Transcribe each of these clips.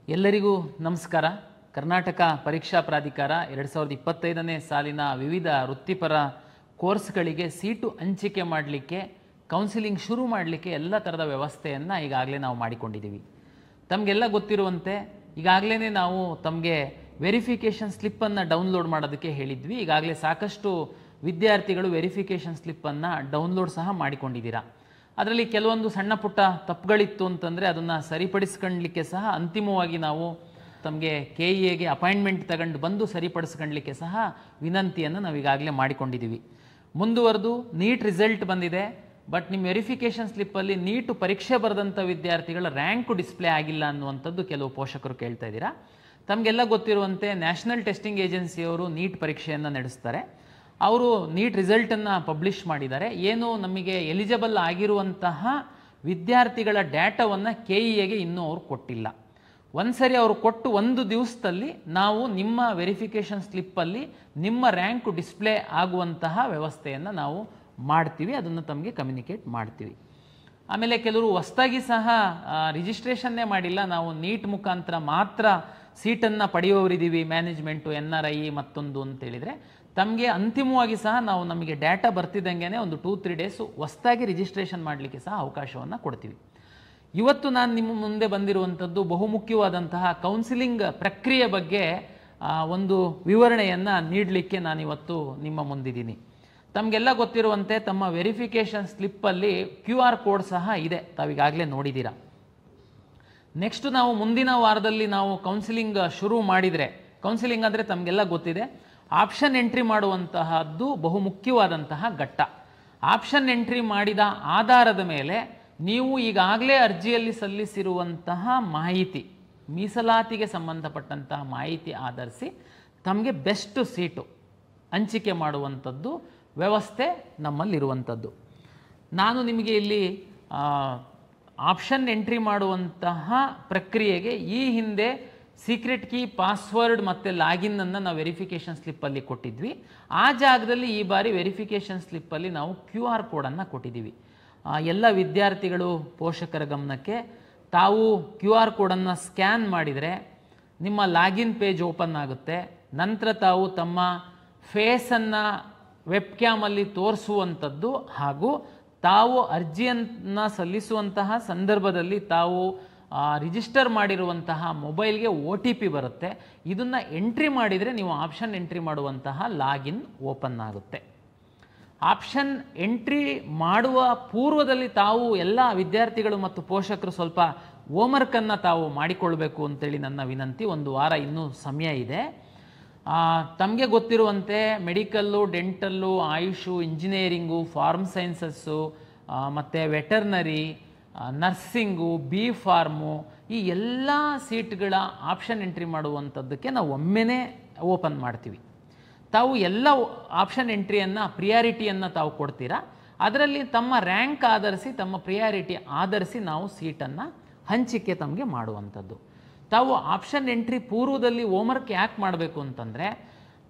ಎಲ್ಲರಿಗೂ ನಮಸ್ಕಾರ. ಕರ್ನಾಟಕ ಪರೀಕ್ಷಾ ಪ್ರಾಧಿಕಾರ 2025ನೇ ಸಾಲಿನ ವಿವಿಧ ವೃತ್ತಿಪರ ಕೋರ್ಸ್ಗಳಿಗೆ ಸೀಟು ಹಂಚಿಕೆ ಮಾಡಲಿಕ್ಕೆ, ಕೌನ್ಸಿಲಿಂಗ್ ಶುರು ಮಾಡಲಿಕ್ಕೆ ಎಲ್ಲ ಥರದ ವ್ಯವಸ್ಥೆಯನ್ನು ಈಗಾಗಲೇ ನಾವು ಮಾಡಿಕೊಂಡಿದ್ದೀವಿ. ತಮಗೆಲ್ಲ ಗೊತ್ತಿರುವಂತೆ ಈಗಾಗಲೇ ನಾವು ತಮಗೆ ವೆರಿಫಿಕೇಷನ್ ಸ್ಲಿಪ್ಪನ್ನು ಡೌನ್ಲೋಡ್ ಮಾಡೋದಕ್ಕೆ ಹೇಳಿದ್ವಿ. ಈಗಾಗಲೇ ಸಾಕಷ್ಟು ವಿದ್ಯಾರ್ಥಿಗಳು ವೆರಿಫಿಕೇಷನ್ ಸ್ಲಿಪ್ಪನ್ನು ಡೌನ್ಲೋಡ್ ಸಹ ಮಾಡಿಕೊಂಡಿದ್ದೀರಾ. ಅದರಲ್ಲಿ ಕೆಲವೊಂದು ಸಣ್ಣ ಪುಟ್ಟ ತಪ್ಪುಗಳಿತ್ತು ಅಂತಂದರೆ ಅದನ್ನು ಸರಿಪಡಿಸ್ಕೊಳ್ಳಲಿಕ್ಕೆ ಸಹ ಅಂತಿಮವಾಗಿ ನಾವು ತಮಗೆ KEAಗೆ ಅಪಾಯಿಂಟ್ಮೆಂಟ್ ತಗೊಂಡು ಬಂದು ಸರಿಪಡಿಸ್ಕೊಳ್ಳಲಿಕ್ಕೆ ಸಹ ವಿನಂತಿಯನ್ನು ನಾವು ಈಗಾಗಲೇ ಮಾಡಿಕೊಂಡಿದ್ದೀವಿ. ಮುಂದುವರೆದು ನೀಟ್ ರಿಸಲ್ಟ್ ಬಂದಿದೆ. ಬಟ್ ನಿಮ್ಮ ವೆರಿಫಿಕೇಷನ್ ಸ್ಲಿಪ್ಪಲ್ಲಿ ನೀಟು ಪರೀಕ್ಷೆ ಬರೆದಂಥ ವಿದ್ಯಾರ್ಥಿಗಳ ರ್ಯಾಂಕು ಡಿಸ್ಪ್ಲೇ ಆಗಿಲ್ಲ ಅನ್ನುವಂಥದ್ದು ಕೆಲವು ಪೋಷಕರು ಕೇಳ್ತಾ ಇದ್ದೀರಾ. ತಮಗೆಲ್ಲ ಗೊತ್ತಿರುವಂತೆ ನ್ಯಾಷನಲ್ ಟೆಸ್ಟಿಂಗ್ ಏಜೆನ್ಸಿಯವರು ನೀಟ್ ಪರೀಕ್ಷೆಯನ್ನು ನಡೆಸ್ತಾರೆ. ಅವರು ನೀಟ್ ರಿಸಲ್ಟನ್ನು ಪಬ್ಲಿಷ್ ಮಾಡಿದ್ದಾರೆ. ಏನು ನಮಗೆ ಎಲಿಜಿಬಲ್ ಆಗಿರುವಂತಹ ವಿದ್ಯಾರ್ಥಿಗಳ ಡೇಟಾವನ್ನು KEAಗೆ ಇನ್ನೂ ಅವರು ಕೊಟ್ಟಿಲ್ಲ. ಒಂದು ಸರಿ ಅವರು ಕೊಟ್ಟು ಒಂದು ದಿವಸದಲ್ಲಿ ನಾವು ನಿಮ್ಮ ವೆರಿಫಿಕೇಷನ್ ಸ್ಲಿಪ್ಪಲ್ಲಿ ನಿಮ್ಮ ರ್ಯಾಂಕು ಡಿಸ್ಪ್ಲೇ ಆಗುವಂತಹ ವ್ಯವಸ್ಥೆಯನ್ನು ನಾವು ಮಾಡ್ತೀವಿ. ಅದನ್ನು ತಮಗೆ ಕಮ್ಯುನಿಕೇಟ್ ಮಾಡ್ತೀವಿ. ಆಮೇಲೆ ಕೆಲವರು ಹೊಸದಾಗಿ ಸಹ ರಿಜಿಸ್ಟ್ರೇಷನ್ನೇ ಮಾಡಿಲ್ಲ, ನಾವು ನೀಟ್ ಮುಖಾಂತರ ಮಾತ್ರ ಸೀಟನ್ನು ಪಡೆಯೋರಿದ್ದೀವಿ, ಮ್ಯಾನೇಜ್ಮೆಂಟು, NRI ಮತ್ತೊಂದು ಅಂತೇಳಿದರೆ ತಮಗೆ ಅಂತಿಮವಾಗಿ ಸಹ ನಾವು ನಮಗೆ ಡೇಟಾ ಬರ್ತಿದ್ದಂಗೆ ಒಂದು 2-3 ಡೇಸು ಹೊಸದಾಗಿ ರಿಜಿಸ್ಟ್ರೇಷನ್ ಮಾಡಲಿಕ್ಕೆ ಸಹ ಅವಕಾಶವನ್ನು ಕೊಡ್ತೀವಿ. ಇವತ್ತು ನಾನು ನಿಮ್ಮ ಮುಂದೆ ಬಂದಿರುವಂಥದ್ದು ಬಹುಮುಖ್ಯವಾದಂತಹ ಕೌನ್ಸಿಲಿಂಗ್ ಪ್ರಕ್ರಿಯೆ ಬಗ್ಗೆ ಒಂದು ವಿವರಣೆಯನ್ನು ನೀಡಲಿಕ್ಕೆ ನಾನಿವತ್ತು ನಿಮ್ಮ ಮುಂದಿದ್ದೀನಿ. ತಮಗೆಲ್ಲ ಗೊತ್ತಿರುವಂತೆ ತಮ್ಮ ವೆರಿಫಿಕೇಷನ್ ಸ್ಲಿಪ್ಪಲ್ಲಿ QR ಕೋಡ್ ಸಹ ಇದೆ, ತಾವೀಗಾಗಲೇ ನೋಡಿದ್ದೀರಾ. ನೆಕ್ಸ್ಟ್ ನಾವು ಮುಂದಿನ ವಾರದಲ್ಲಿ ನಾವು ಕೌನ್ಸಿಲಿಂಗ್ ಶುರು ಮಾಡಿದರೆ, ಕೌನ್ಸಿಲಿಂಗ್ ಅಂದರೆ ತಮಗೆಲ್ಲ ಗೊತ್ತಿದೆ, ಆಪ್ಷನ್ ಎಂಟ್ರಿ ಮಾಡುವಂತಹದ್ದು ಬಹುಮುಖ್ಯವಾದಂತಹ ಘಟ್ಟ. ಆಪ್ಷನ್ ಎಂಟ್ರಿ ಮಾಡಿದ ಆಧಾರದ ಮೇಲೆ ನೀವು ಈಗಾಗಲೇ ಅರ್ಜಿಯಲ್ಲಿ ಸಲ್ಲಿಸಿರುವಂತಹ ಮಾಹಿತಿ, ಮೀಸಲಾತಿಗೆ ಸಂಬಂಧಪಟ್ಟಂತಹ ಮಾಹಿತಿ ಆಧರಿಸಿ ತಮಗೆ ಬೆಸ್ಟ್ ಸೀಟು ಹಂಚಿಕೆ ಮಾಡುವಂಥದ್ದು ವ್ಯವಸ್ಥೆ ನಮ್ಮಲ್ಲಿರುವಂಥದ್ದು. ನಾನು ನಿಮಗೆ ಇಲ್ಲಿ ಆಪ್ಷನ್ ಎಂಟ್ರಿ ಮಾಡುವಂತಹ ಪ್ರಕ್ರಿಯೆಗೆ ಈ ಹಿಂದೆ ಸೀಕ್ರೆಟ್ ಕೀ, ಪಾಸ್ವರ್ಡ್ ಮತ್ತು ಲಾಗಿನ್ನನ್ನು ನಾವು ವೆರಿಫಿಕೇಷನ್ ಸ್ಲಿಪ್ಪಲ್ಲಿ ಕೊಟ್ಟಿದ್ವಿ. ಆ ಜಾಗದಲ್ಲಿ ಈ ಬಾರಿ ವೆರಿಫಿಕೇಷನ್ ಸ್ಲಿಪ್ಪಲ್ಲಿ ನಾವು QR ಕೋಡನ್ನು ಕೊಟ್ಟಿದ್ದೀವಿ. ಎಲ್ಲ ವಿದ್ಯಾರ್ಥಿಗಳು, ಪೋಷಕರ ಗಮನಕ್ಕೆ, ತಾವು QR ಕೋಡನ್ನು ಸ್ಕ್ಯಾನ್ ಮಾಡಿದರೆ ನಿಮ್ಮ ಲಾಗಿನ್ ಪೇಜ್ ಓಪನ್ ಆಗುತ್ತೆ. ನಂತರ ತಾವು ತಮ್ಮ ಫೇಸನ್ನು ವೆಬ್ ಕ್ಯಾಮಲ್ಲಿ ತೋರಿಸುವಂಥದ್ದು ಹಾಗೂ ತಾವು ಅರ್ಜಿಯನ್ನು ಸಲ್ಲಿಸುವಂತಹ ಸಂದರ್ಭದಲ್ಲಿ ತಾವು ರಿಜಿಸ್ಟರ್ ಮಾಡಿರುವಂತಹ ಮೊಬೈಲ್ಗೆ OTP ಬರುತ್ತೆ. ಇದನ್ನು ಎಂಟ್ರಿ ಮಾಡಿದರೆ ನೀವು ಆಪ್ಷನ್ ಎಂಟ್ರಿ ಮಾಡುವಂತಹ ಲಾಗಿನ್ ಓಪನ್ ಆಗುತ್ತೆ. ಆಪ್ಷನ್ ಎಂಟ್ರಿ ಮಾಡುವ ಪೂರ್ವದಲ್ಲಿ ತಾವು ಎಲ್ಲ ವಿದ್ಯಾರ್ಥಿಗಳು ಮತ್ತು ಪೋಷಕರು ಸ್ವಲ್ಪ ಹೋಮ್ವರ್ಕನ್ನು ತಾವು ಮಾಡಿಕೊಳ್ಬೇಕು ಅಂತೇಳಿ ನನ್ನ ವಿನಂತಿ. ಒಂದು ವಾರ ಇನ್ನೂ ಸಮಯ ಇದೆ. ತಮಗೆ ಗೊತ್ತಿರುವಂತೆ medical, dental, AYUSH, engineering, pharm sciences ಮತ್ತು ವೆಟರ್ನರಿ, ನರ್ಸಿಂಗು, B.Pharm ಈ ಎಲ್ಲ ಸೀಟ್ಗಳ ಆಪ್ಷನ್ ಎಂಟ್ರಿ ಮಾಡುವಂಥದ್ದಕ್ಕೆ ನಾವು ಒಮ್ಮೆನೇ ಓಪನ್ ಮಾಡ್ತೀವಿ. ತಾವು ಎಲ್ಲ ಆಪ್ಷನ್ ಎಂಟ್ರಿಯನ್ನು, ಪ್ರಿಯಾರಿಟಿಯನ್ನು ತಾವು ಕೊಡ್ತೀರಾ. ಅದರಲ್ಲಿ ತಮ್ಮ ರ್ಯಾಂಕ್ ಆಧರಿಸಿ, ತಮ್ಮ ಪ್ರಿಯಾರಿಟಿ ಆಧರಿಸಿ ನಾವು ಸೀಟನ್ನು ಹಂಚಿಕೆ ತಮಗೆ ಮಾಡುವಂಥದ್ದು. ತಾವು ಆಪ್ಷನ್ ಎಂಟ್ರಿ ಪೂರ್ವದಲ್ಲಿ ಹೋಮ್ವರ್ಕ್ ಯಾಕೆ ಮಾಡಬೇಕು ಅಂತಂದರೆ,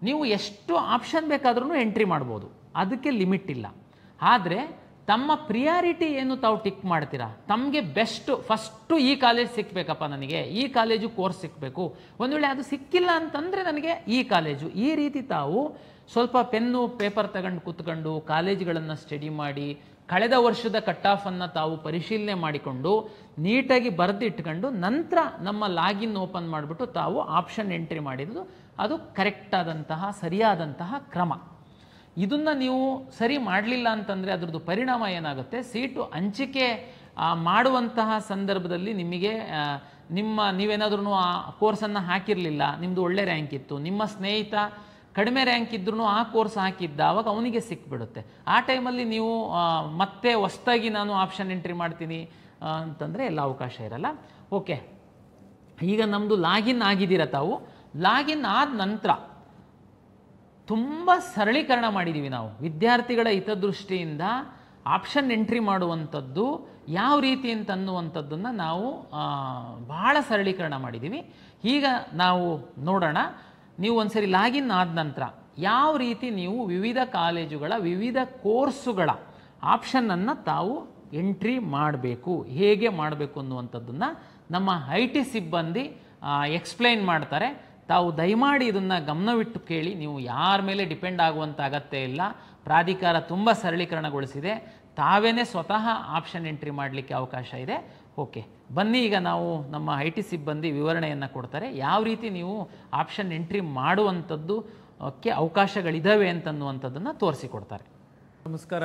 ನೀವು ಎಷ್ಟು ಆಪ್ಷನ್ ಬೇಕಾದ್ರೂ ಎಂಟ್ರಿ ಮಾಡ್ಬೋದು, ಅದಕ್ಕೆ ಲಿಮಿಟ್ ಇಲ್ಲ. ಆದರೆ ತಮ್ಮ ಪ್ರಿಯಾರಿಟಿ ಏನು ತಾವು ಟಿಕ್ ಮಾಡ್ತೀರಾ, ತಮಗೆ ಫಸ್ಟು ಈ ಕಾಲೇಜ್ ಸಿಕ್ಕಬೇಕಪ್ಪ, ನನಗೆ ಈ ಕಾಲೇಜು ಕೋರ್ಸ್ ಸಿಕ್ಕಬೇಕು, ಒಂದು ವೇಳೆ ಅದು ಸಿಕ್ಕಿಲ್ಲ ಅಂತಂದರೆ ನನಗೆ ಈ ಕಾಲೇಜು, ಈ ರೀತಿ ತಾವು ಸ್ವಲ್ಪ ಪೆನ್ನು ಪೇಪರ್ ತಗೊಂಡು ಕೂತ್ಕೊಂಡು ಕಾಲೇಜುಗಳನ್ನು ಸ್ಟಡಿ ಮಾಡಿ ಕಳೆದ ವರ್ಷದ ಕಟ್ ಆಫನ್ನು ತಾವು ಪರಿಶೀಲನೆ ಮಾಡಿಕೊಂಡು ನೀಟಾಗಿ ಬರೆದಿಟ್ಕೊಂಡು ನಂತರ ನಮ್ಮ ಲಾಗಿನ್ ಓಪನ್ ಮಾಡಿಬಿಟ್ಟು ತಾವು ಆಪ್ಷನ್ ಎಂಟ್ರಿ ಮಾಡಿದ್ದು ಅದು ಕರೆಕ್ಟಾದಂತಹ, ಸರಿಯಾದಂತಹ ಕ್ರಮ. ಇದನ್ನು ನೀವು ಸರಿ ಮಾಡಲಿಲ್ಲ ಅಂತಂದರೆ ಅದರದ್ದು ಪರಿಣಾಮ ಏನಾಗುತ್ತೆ, ಸೀಟು ಹಂಚಿಕೆ ಮಾಡುವಂತಹ ಸಂದರ್ಭದಲ್ಲಿ ನಿಮಗೆ ನೀವೇನಾದ್ರೂ ಆ ಕೋರ್ಸನ್ನು ಹಾಕಿರಲಿಲ್ಲ, ನಿಮ್ಮದು ಒಳ್ಳೆ ರ್ಯಾಂಕ್ ಇತ್ತು, ನಿಮ್ಮ ಸ್ನೇಹಿತ ಕಡಿಮೆ ರ್ಯಾಂಕ್ ಇದ್ರೂ ಆ ಕೋರ್ಸ್ ಹಾಕಿದ್ದ, ಆವಾಗ ಅವನಿಗೆ ಸಿಕ್ಬಿಡುತ್ತೆ. ಆ ಟೈಮಲ್ಲಿ ನೀವು ಮತ್ತೆ ಹೊಸದಾಗಿ ನಾನು ಆಪ್ಷನ್ ಎಂಟ್ರಿ ಮಾಡ್ತೀನಿ ಅಂತಂದರೆ ಎಲ್ಲ ಅವಕಾಶ ಇರಲ್ಲ. ಓಕೆ, ಈಗ ನಮ್ಮದು ಲಾಗಿನ್ ಆಗಿದ್ದೀರ. ತಾವು ಲಾಗಿನ್ ಆದ ನಂತರ ತುಂಬ ಸರಳೀಕರಣ ಮಾಡಿದ್ದೀವಿ ನಾವು. ವಿದ್ಯಾರ್ಥಿಗಳ ಹಿತದೃಷ್ಟಿಯಿಂದ ಆಪ್ಷನ್ ಎಂಟ್ರಿ ಮಾಡುವಂಥದ್ದು ಯಾವ ರೀತಿ ಅಂತನ್ನುವಂಥದ್ದನ್ನು ನಾವು ಭಾಳ ಸರಳೀಕರಣ ಮಾಡಿದ್ದೀವಿ. ಈಗ ನಾವು ನೋಡೋಣ. ನೀವು ಒಂದ್ಸರಿ ಲಾಗಿನ್ ಆದ ನಂತರ ಯಾವ ರೀತಿ ನೀವು ವಿವಿಧ ಕಾಲೇಜುಗಳ ವಿವಿಧ ಕೋರ್ಸುಗಳ ಆಪ್ಷನನ್ನು ತಾವು ಎಂಟ್ರಿ ಮಾಡಬೇಕು, ಹೇಗೆ ಮಾಡಬೇಕು ಅನ್ನುವಂಥದ್ದನ್ನು ನಮ್ಮ IT ಸಿಬ್ಬಂದಿ ಎಕ್ಸ್ಪ್ಲೈನ್ ಮಾಡ್ತಾರೆ. ತಾವು ದಯಮಾಡಿ ಇದನ್ನು ಗಮನವಿಟ್ಟು ಕೇಳಿ. ನೀವು ಯಾರ ಮೇಲೆ ಡಿಪೆಂಡ್ ಆಗುವಂಥ ಅಗತ್ಯ ಇಲ್ಲ. ಪ್ರಾಧಿಕಾರ ತುಂಬ ಸರಳೀಕರಣಗೊಳಿಸಿದೆ. ತಾವೇನೇ ಸ್ವತಃ ಆಪ್ಷನ್ ಎಂಟ್ರಿ ಮಾಡಲಿಕ್ಕೆ ಅವಕಾಶ ಇದೆ. ಓಕೆ, ಬನ್ನಿ ಈಗ ನಾವು ನಮ್ಮ IT ಸಿಬ್ಬಂದಿ ವಿವರಣೆಯನ್ನು ಕೊಡ್ತಾರೆ. ಯಾವ ರೀತಿ ನೀವು ಆಪ್ಷನ್ ಎಂಟ್ರಿ ಮಾಡುವಂಥದ್ದು ಅವಕಾಶಗಳಿದ್ದಾವೆ ಅಂತನ್ನುವಂಥದ್ದನ್ನು ತೋರಿಸಿಕೊಡ್ತಾರೆ. ನಮಸ್ಕಾರ.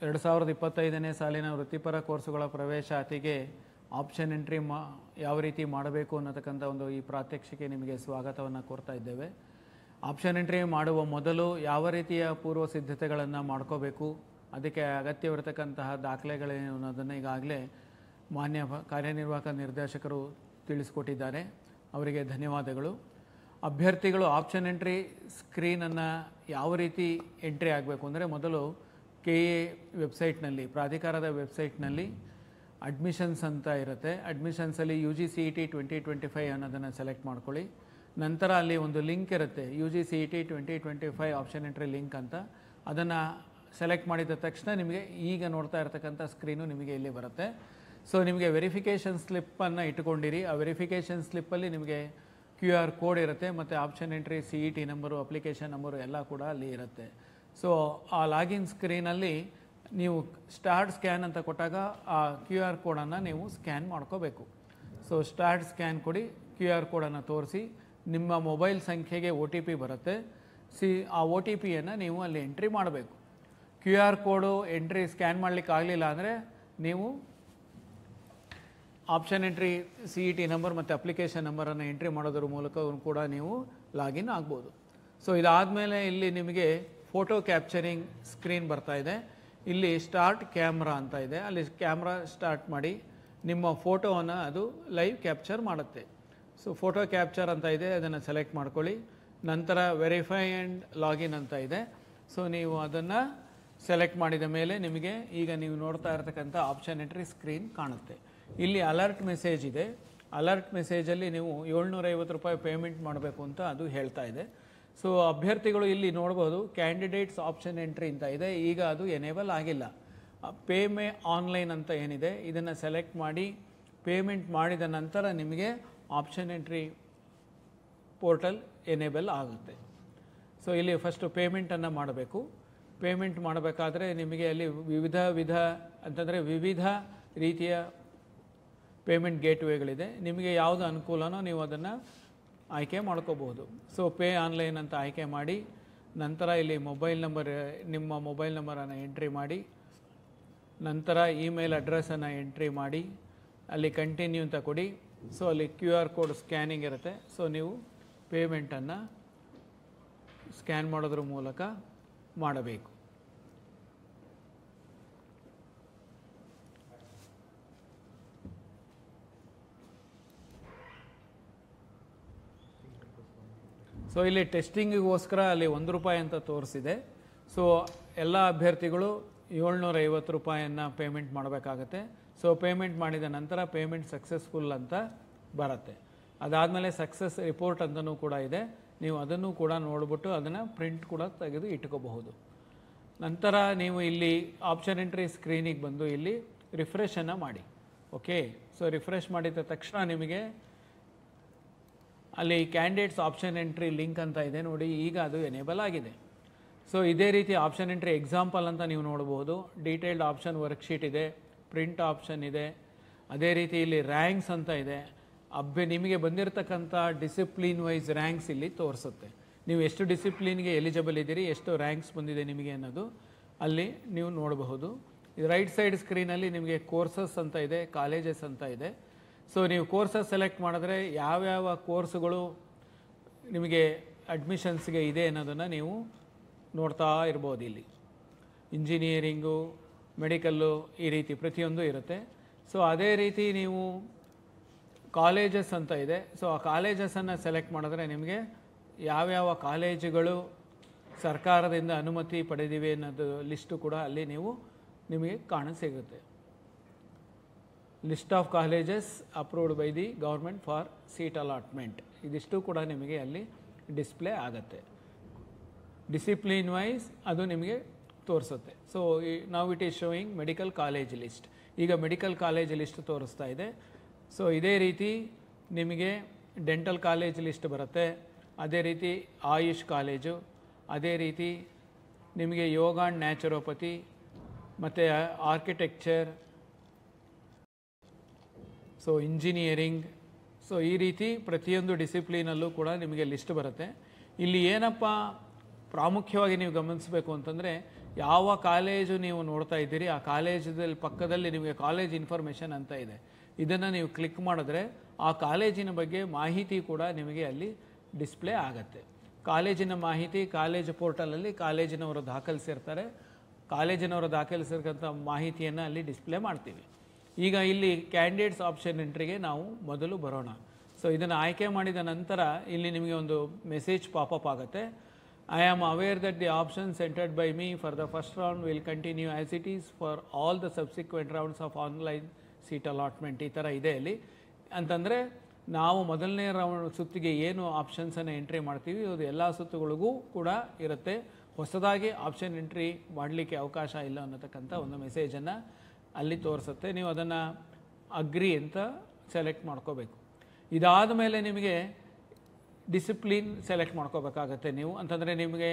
2025ನೇ ಸಾಲಿನ ವೃತ್ತಿಪರ ಕೋರ್ಸುಗಳ ಪ್ರವೇಶಾತಿಗೆ ಆಪ್ಷನ್ ಎಂಟ್ರಿ ಯಾವ ರೀತಿ ಮಾಡಬೇಕು ಅನ್ನತಕ್ಕಂಥ ಈ ಪ್ರಾತ್ಯಕ್ಷಿಕೆ ನಿಮಗೆ ಸ್ವಾಗತವನ್ನು ಕೋರ್ತಾ ಇದ್ದೇವೆ. ಆಪ್ಷನ್ ಎಂಟ್ರಿ ಮಾಡುವ ಮೊದಲು ಯಾವ ರೀತಿಯ ಪೂರ್ವ ಸಿದ್ಧತೆಗಳನ್ನು ಮಾಡ್ಕೋಬೇಕು, ಅದಕ್ಕೆ ಅಗತ್ಯವಿರತಕ್ಕಂತಹ ದಾಖಲೆಗಳೇನು ಅನ್ನೋದನ್ನು ಈಗಾಗಲೇ ಮಾನ್ಯ ಕಾರ್ಯನಿರ್ವಾಹಕ ನಿರ್ದೇಶಕರು ತಿಳಿಸ್ಕೊಟ್ಟಿದ್ದಾರೆ. ಅವರಿಗೆ ಧನ್ಯವಾದಗಳು. ಅಭ್ಯರ್ಥಿಗಳು ಆಪ್ಷನ್ ಎಂಟ್ರಿ ಸ್ಕ್ರೀನನ್ನು ಯಾವ ರೀತಿ ಎಂಟ್ರಿ ಆಗಬೇಕು ಅಂದರೆ, ಮೊದಲು KA ವೆಬ್ಸೈಟ್ನಲ್ಲಿ, ಪ್ರಾಧಿಕಾರದ ವೆಬ್ಸೈಟ್ನಲ್ಲಿ ಅಡ್ಮಿಷನ್ಸ್ ಅಂತ ಇರುತ್ತೆ. ಅಡ್ಮಿಷನ್ಸಲ್ಲಿ UGCET 2025 ಅನ್ನೋದನ್ನು ಸೆಲೆಕ್ಟ್ ಮಾಡ್ಕೊಳ್ಳಿ. ನಂತರ ಅಲ್ಲಿ ಒಂದು ಲಿಂಕ್ ಇರುತ್ತೆ, UGCET 2025 ಆಪ್ಷನ್ ಎಂಟ್ರಿ ಲಿಂಕ್ ಅಂತ. ಅದನ್ನು ಸೆಲೆಕ್ಟ್ ಮಾಡಿದ ತಕ್ಷಣ ನಿಮಗೆ ಈಗ ನೋಡ್ತಾ ಇರತಕ್ಕಂಥ ಸ್ಕ್ರೀನು ನಿಮಗೆ ಇಲ್ಲಿ ಬರುತ್ತೆ. ಸೊ ನಿಮಗೆ ವೆರಿಫಿಕೇಷನ್ ಸ್ಲಿಪ್ಪನ್ನು ಇಟ್ಕೊಂಡಿರಿ. ಆ ವೆರಿಫಿಕೇಷನ್ ಸ್ಲಿಪ್ಪಲ್ಲಿ ನಿಮಗೆ QR ಕೋಡ್ ಇರುತ್ತೆ ಮತ್ತು option entry CET number, application number ಎಲ್ಲ ಕೂಡ ಅಲ್ಲಿ ಇರುತ್ತೆ. ಸೊ ಆ ಲಾಗಿನ್ ಸ್ಕ್ರೀನಲ್ಲಿ ನೀವು ಸ್ಟಾರ್ಟ್ ಸ್ಕ್ಯಾನ್ ಅಂತ ಕೊಟ್ಟಾಗ ಆ QR ಕೋಡನ್ನು ನೀವು ಸ್ಕ್ಯಾನ್ ಮಾಡ್ಕೋಬೇಕು. ಸೊ ಸ್ಟಾರ್ಟ್ ಸ್ಕ್ಯಾನ್ ಕೊಡಿ, QR ಕೋಡನ್ನು ತೋರಿಸಿ, ನಿಮ್ಮ ಮೊಬೈಲ್ ಸಂಖ್ಯೆಗೆ OTP ಬರುತ್ತೆ. ಆ OTPಯನ್ನು ನೀವು ಅಲ್ಲಿ ಎಂಟ್ರಿ ಮಾಡಬೇಕು. QR ಕೋಡು ಎಂಟ್ರಿ ಸ್ಕ್ಯಾನ್ ಮಾಡಲಿಕ್ಕೆ ಆಗಲಿಲ್ಲ ಅಂದರೆ ನೀವು ಆಪ್ಷನ್ ಎಂಟ್ರಿ CET ನಂಬರ್ ಮತ್ತು ಅಪ್ಲಿಕೇಶನ್ ನಂಬರನ್ನು ಎಂಟ್ರಿ ಮಾಡೋದ್ರ ಮೂಲಕ ಕೂಡ ನೀವು ಲಾಗಿನ್ ಆಗ್ಬೋದು. ಸೊ ಇದಾದಮೇಲೆ ಇಲ್ಲಿ ನಿಮಗೆ ಫೋಟೋ ಕ್ಯಾಪ್ಚರಿಂಗ್ ಸ್ಕ್ರೀನ್ ಬರ್ತಾ ಇದೆ. ಇಲ್ಲಿ ಸ್ಟಾರ್ಟ್ ಕ್ಯಾಮ್ರಾ ಅಂತ ಇದೆ. ಅಲ್ಲಿ ಕ್ಯಾಮ್ರಾ ಸ್ಟಾರ್ಟ್ ಮಾಡಿ ನಿಮ್ಮ ಫೋಟೋವನ್ನು ಅದು ಲೈವ್ ಕ್ಯಾಪ್ಚರ್ ಮಾಡುತ್ತೆ. ಸೊ ಫೋಟೋ ಕ್ಯಾಪ್ಚರ್ ಅಂತ ಇದೆ, ಅದನ್ನು ಸೆಲೆಕ್ಟ್ ಮಾಡ್ಕೊಳ್ಳಿ. ನಂತರ ವೆರಿಫೈ ಆ್ಯಂಡ್ ಲಾಗಿನ್ ಅಂತ ಇದೆ. ಸೊ ನೀವು ಅದನ್ನು ಸೆಲೆಕ್ಟ್ ಮಾಡಿದ ಮೇಲೆ ನಿಮಗೆ ಈಗ ನೀವು ನೋಡ್ತಾ ಇರತಕ್ಕಂಥ ಆಪ್ಷನ್ ಎಂಟ್ರಿ ಸ್ಕ್ರೀನ್ ಕಾಣುತ್ತೆ. ಇಲ್ಲಿ ಅಲರ್ಟ್ ಮೆಸೇಜ್ ಇದೆ. ಅಲರ್ಟ್ ಮೆಸೇಜಲ್ಲಿ ನೀವು 750 ರೂಪಾಯಿ ಪೇಮೆಂಟ್ ಮಾಡಬೇಕು ಅಂತ ಅದು ಹೇಳ್ತಾ ಇದೆ. ಸೊ ಅಭ್ಯರ್ಥಿಗಳು ಇಲ್ಲಿ ನೋಡ್ಬೋದು, ಕ್ಯಾಂಡಿಡೇಟ್ಸ್ ಆಪ್ಷನ್ ಎಂಟ್ರಿ ಅಂತ ಇದೆ. ಈಗ ಅದು ಎನೇಬಲ್ ಆಗಿಲ್ಲ. ಪೇ ಆನ್ಲೈನ್ ಅಂತ ಏನಿದೆ ಇದನ್ನು ಸೆಲೆಕ್ಟ್ ಮಾಡಿ ಪೇಮೆಂಟ್ ಮಾಡಿದ ನಂತರ ನಿಮಗೆ ಆಪ್ಷನ್ ಎಂಟ್ರಿ ಪೋರ್ಟಲ್ ಎನೇಬಲ್ ಆಗುತ್ತೆ. ಸೊ ಇಲ್ಲಿ ಫಸ್ಟು ಪೇಮೆಂಟನ್ನು ಮಾಡಬೇಕು. ಪೇಮೆಂಟ್ ಮಾಡಬೇಕಾದ್ರೆ ನಿಮಗೆ ಅಲ್ಲಿ ವಿವಿಧ ರೀತಿಯ ಪೇಮೆಂಟ್ ಗೇಟ್ವೇಗಳಿದೆ. ನಿಮಗೆ ಯಾವುದು ಅನುಕೂಲನೋ ನೀವು ಅದನ್ನು ಆಯ್ಕೆ ಮಾಡ್ಕೋಬಹುದು. ಸೊ ಪೇ ಆನ್ಲೈನ್ ಅಂತ ಆಯ್ಕೆ ಮಾಡಿ ನಂತರ ಇಲ್ಲಿ ನಿಮ್ಮ ಮೊಬೈಲ್ ನಂಬರನ್ನು ಎಂಟ್ರಿ ಮಾಡಿ, ನಂತರ ಇಮೇಲ್ ಅಡ್ರೆಸ್ಸನ್ನು ಎಂಟ್ರಿ ಮಾಡಿ ಅಲ್ಲಿ ಕಂಟಿನ್ಯೂ ಅಂತ ಕೊಡಿ. ಸೊ ಅಲ್ಲಿ QR ಕೋಡ್ ಸ್ಕ್ಯಾನಿಂಗ್ ಇರುತ್ತೆ. ಸೊ ನೀವು ಪೇಮೆಂಟನ್ನು ಸ್ಕ್ಯಾನ್ ಮಾಡೋದ್ರ ಮೂಲಕ ಮಾಡಬೇಕು. ಸೊ ಇಲ್ಲಿ ಟೆಸ್ಟಿಂಗಿಗೋಸ್ಕರ ಅಲ್ಲಿ 1 ರೂಪಾಯಿ ಅಂತ ತೋರಿಸಿದೆ. ಸೊ ಎಲ್ಲ ಅಭ್ಯರ್ಥಿಗಳು 750 ರೂಪಾಯಿಯನ್ನು ಪೇಮೆಂಟ್ ಮಾಡಬೇಕಾಗತ್ತೆ. ಸೊ ಪೇಮೆಂಟ್ ಮಾಡಿದ ನಂತರ ಪೇಮೆಂಟ್ ಸಕ್ಸಸ್ಫುಲ್ ಅಂತ ಬರುತ್ತೆ. ಅದಾದಮೇಲೆ ಸಕ್ಸಸ್ ರಿಪೋರ್ಟ್ ಅಂತಲೂ ಕೂಡ ಇದೆ. ನೀವು ಅದನ್ನು ಕೂಡ ನೋಡಿಬಿಟ್ಟು ಅದನ್ನು ಪ್ರಿಂಟ್ ಕೂಡ ತೆಗೆದು ಇಟ್ಕೋಬಹುದು. ನಂತರ ನೀವು ಇಲ್ಲಿ ಆಪ್ಷನ್ ಎಂಟ್ರಿ ಸ್ಕ್ರೀನಿಗೆ ಬಂದು ಇಲ್ಲಿ ರಿಫ್ರೆಶನ್ನು ಮಾಡಿ. ಓಕೆ, ಸೊ ರಿಫ್ರೆಶ್ ಮಾಡಿದ ತಕ್ಷಣ ನಿಮಗೆ ಅಲ್ಲಿ ಕ್ಯಾಂಡಿಡೇಟ್ಸ್ ಆಪ್ಷನ್ ಎಂಟ್ರಿ ಲಿಂಕ್ ಅಂತ ಇದೆ ನೋಡಿ, ಈಗ ಅದು ಎನೇಬಲ್ ಆಗಿದೆ. ಸೊ ಇದೇ ರೀತಿ ಆಪ್ಷನ್ ಎಂಟ್ರಿ ಎಕ್ಸಾಂಪಲ್ ಅಂತ ನೀವು ನೋಡ್ಬೋದು. ಡೀಟೇಲ್ಡ್ ಆಪ್ಷನ್ ವರ್ಕ್ಶೀಟ್ ಇದೆ, ಪ್ರಿಂಟ್ ಆಪ್ಷನ್ ಇದೆ, ಅದೇ ರೀತಿ ಇಲ್ಲಿ ರ್ಯಾಂಕ್ಸ್ ಅಂತ ಇದೆ. ನಿಮಗೆ ಬಂದಿರತಕ್ಕಂಥ ಡಿಸಿಪ್ಲಿನ್ ವೈಸ್ ರ್ಯಾಂಕ್ಸ್ ಇಲ್ಲಿ ತೋರಿಸುತ್ತೆ. ನೀವು ಎಷ್ಟು ಡಿಸಿಪ್ಲಿನ್ಗೆ ಎಲಿಜಿಬಲ್ ಇದ್ದೀರಿ, ಎಷ್ಟು ರ್ಯಾಂಕ್ಸ್ ಬಂದಿದೆ ನಿಮಗೆ ಅನ್ನೋದು ಅಲ್ಲಿ ನೀವು ನೋಡಬಹುದು. ಇದು ರೈಟ್ ಸೈಡ್ ಸ್ಕ್ರೀನಲ್ಲಿ ನಿಮಗೆ ಕೋರ್ಸಸ್ ಅಂತ ಇದೆ, ಕಾಲೇಜಸ್ ಅಂತ ಇದೆ. ಸೊ ನೀವು ಕೋರ್ಸಸ್ ಸೆಲೆಕ್ಟ್ ಮಾಡಿದ್ರೆ ಯಾವ್ಯಾವ ಕೋರ್ಸುಗಳು ನಿಮಗೆ ಅಡ್ಮಿಷನ್ಸ್ಗೆ ಇದೆ ಅನ್ನೋದನ್ನು ನೀವು ನೋಡ್ತಾ ಇರ್ಬೋದು. ಇಲ್ಲಿ ಇಂಜಿನಿಯರಿಂಗು, ಮೆಡಿಕಲ್ಲು, ಈ ರೀತಿ ಪ್ರತಿಯೊಂದು ಇರುತ್ತೆ. ಸೊ ಅದೇ ರೀತಿ ನೀವು ಕಾಲೇಜಸ್ ಅಂತ ಇದೆ. ಸೊ ಆ ಕಾಲೇಜಸನ್ನು ಸೆಲೆಕ್ಟ್ ಮಾಡಿದ್ರೆ ನಿಮಗೆ ಯಾವ್ಯಾವ ಕಾಲೇಜುಗಳು ಸರ್ಕಾರದಿಂದ ಅನುಮತಿ ಪಡೆದಿವೆ ಅನ್ನೋದು ಲಿಸ್ಟು ಕೂಡ ಅಲ್ಲಿ ನಿಮಗೆ ಕಾಣಸಿಗುತ್ತೆ. List of colleges approved by the government for seat allotment, ಇದಿಷ್ಟು ಕೂಡ ನಿಮಗೆ ಅಲ್ಲಿ ಡಿಸ್ಪ್ಲೇ ಆಗುತ್ತೆ. ಡಿಸಿಪ್ಲಿನ್ ವೈಸ್ ಅದು ನಿಮಗೆ ತೋರಿಸುತ್ತೆ. ಸೊ ನಾವು it is showing medical college list. ಈಗ ಮೆಡಿಕಲ್ ಕಾಲೇಜ್ ಲಿಸ್ಟ್ ತೋರಿಸ್ತಾ ಇದೆ. ಸೊ ಇದೇ ರೀತಿ ನಿಮಗೆ ಡೆಂಟಲ್ ಕಾಲೇಜ್ ಲಿಸ್ಟ್ ಬರುತ್ತೆ, ಅದೇ ರೀತಿ ಆಯುಷ್ ಕಾಲೇಜು, ಅದೇ ರೀತಿ ನಿಮಗೆ ಯೋಗ ಆ್ಯಂಡ್ ನ್ಯಾಚುರೋಪತಿ ಮತ್ತು ಆರ್ಕಿಟೆಕ್ಚರ್, ಸೊ ಇಂಜಿನಿಯರಿಂಗ್, ಸೊ ಈ ರೀತಿ ಪ್ರತಿಯೊಂದು ಡಿಸಿಪ್ಲಿನಲ್ಲೂ ಕೂಡ ನಿಮಗೆ ಲಿಸ್ಟ್ ಬರುತ್ತೆ. ಇಲ್ಲಿ ಏನಪ್ಪ ಪ್ರಾಮುಖ್ಯವಾಗಿ ನೀವು ಗಮನಿಸಬೇಕು ಅಂತಂದರೆ, ಯಾವ ಕಾಲೇಜು ನೀವು ನೋಡ್ತಾ ಇದ್ದೀರಿ ಆ ಕಾಲೇಜಲ್ಲಿ ಪಕ್ಕದಲ್ಲಿ ನಿಮಗೆ ಕಾಲೇಜ್ ಇನ್ಫಾರ್ಮೇಷನ್ ಅಂತ ಇದೆ. ಇದನ್ನು ನೀವು ಕ್ಲಿಕ್ ಮಾಡಿದ್ರೆ ಆ ಕಾಲೇಜಿನ ಬಗ್ಗೆ ಮಾಹಿತಿ ಕೂಡ ನಿಮಗೆ ಅಲ್ಲಿ ಡಿಸ್ಪ್ಲೇ ಆಗುತ್ತೆ. ಕಾಲೇಜಿನ ಮಾಹಿತಿ ಕಾಲೇಜು ಪೋರ್ಟಲಲ್ಲಿ ಕಾಲೇಜಿನವರು ದಾಖಲಿಸಿರ್ತಾರೆ. ಕಾಲೇಜಿನವರು ದಾಖಲಿಸಿರ್ತಕ್ಕಂಥ ಮಾಹಿತಿಯನ್ನು ಅಲ್ಲಿ ಡಿಸ್ಪ್ಲೇ ಮಾಡ್ತೀವಿ. ಈಗ ಇಲ್ಲಿ ಕ್ಯಾಂಡಿಡೇಟ್ಸ್ ಆಪ್ಷನ್ ಎಂಟ್ರಿಗೆ ನಾವು ಮೊದಲು ಬರೋಣ. ಸೊ ಇದನ್ನು ಆಯ್ಕೆ ಮಾಡಿದ ನಂತರ ಇಲ್ಲಿ ನಿಮಗೆ ಒಂದು ಮೆಸೇಜ್ ಪಾಪಪ್ ಆಗುತ್ತೆ. I am aware that the options entered by me for the first round will continue as it is for all the subsequent rounds of online seat allotment. ಈ ಥರ ಇದೆ ಇಲ್ಲಿ. ಅಂತಂದರೆ ನಾವು ಮೊದಲನೇ ಸುತ್ತಿಗೆ ಏನು ಆಪ್ಷನ್ಸನ್ನು ಎಂಟ್ರಿ ಮಾಡ್ತೀವಿ ಅದು ಎಲ್ಲ ಸುತ್ತುಗಳಿಗೂ ಕೂಡ ಇರುತ್ತೆ. ಹೊಸದಾಗಿ ಆಪ್ಷನ್ ಎಂಟ್ರಿ ಮಾಡಲಿಕ್ಕೆ ಅವಕಾಶ ಇಲ್ಲ ಅನ್ನತಕ್ಕಂಥ ಒಂದು ಮೆಸೇಜನ್ನು ಅಲ್ಲಿ ತೋರಿಸುತ್ತೆ. ನೀವು ಅದನ್ನು ಅಗ್ರಿ ಅಂತ ಸೆಲೆಕ್ಟ್ ಮಾಡ್ಕೋಬೇಕು. ಇದಾದ ಮೇಲೆ ನಿಮಗೆ ಡಿಸಿಪ್ಲಿನ್ ಸೆಲೆಕ್ಟ್ ಮಾಡ್ಕೋಬೇಕಾಗತ್ತೆ ನೀವು. ಅಂತಂದರೆ ನಿಮಗೆ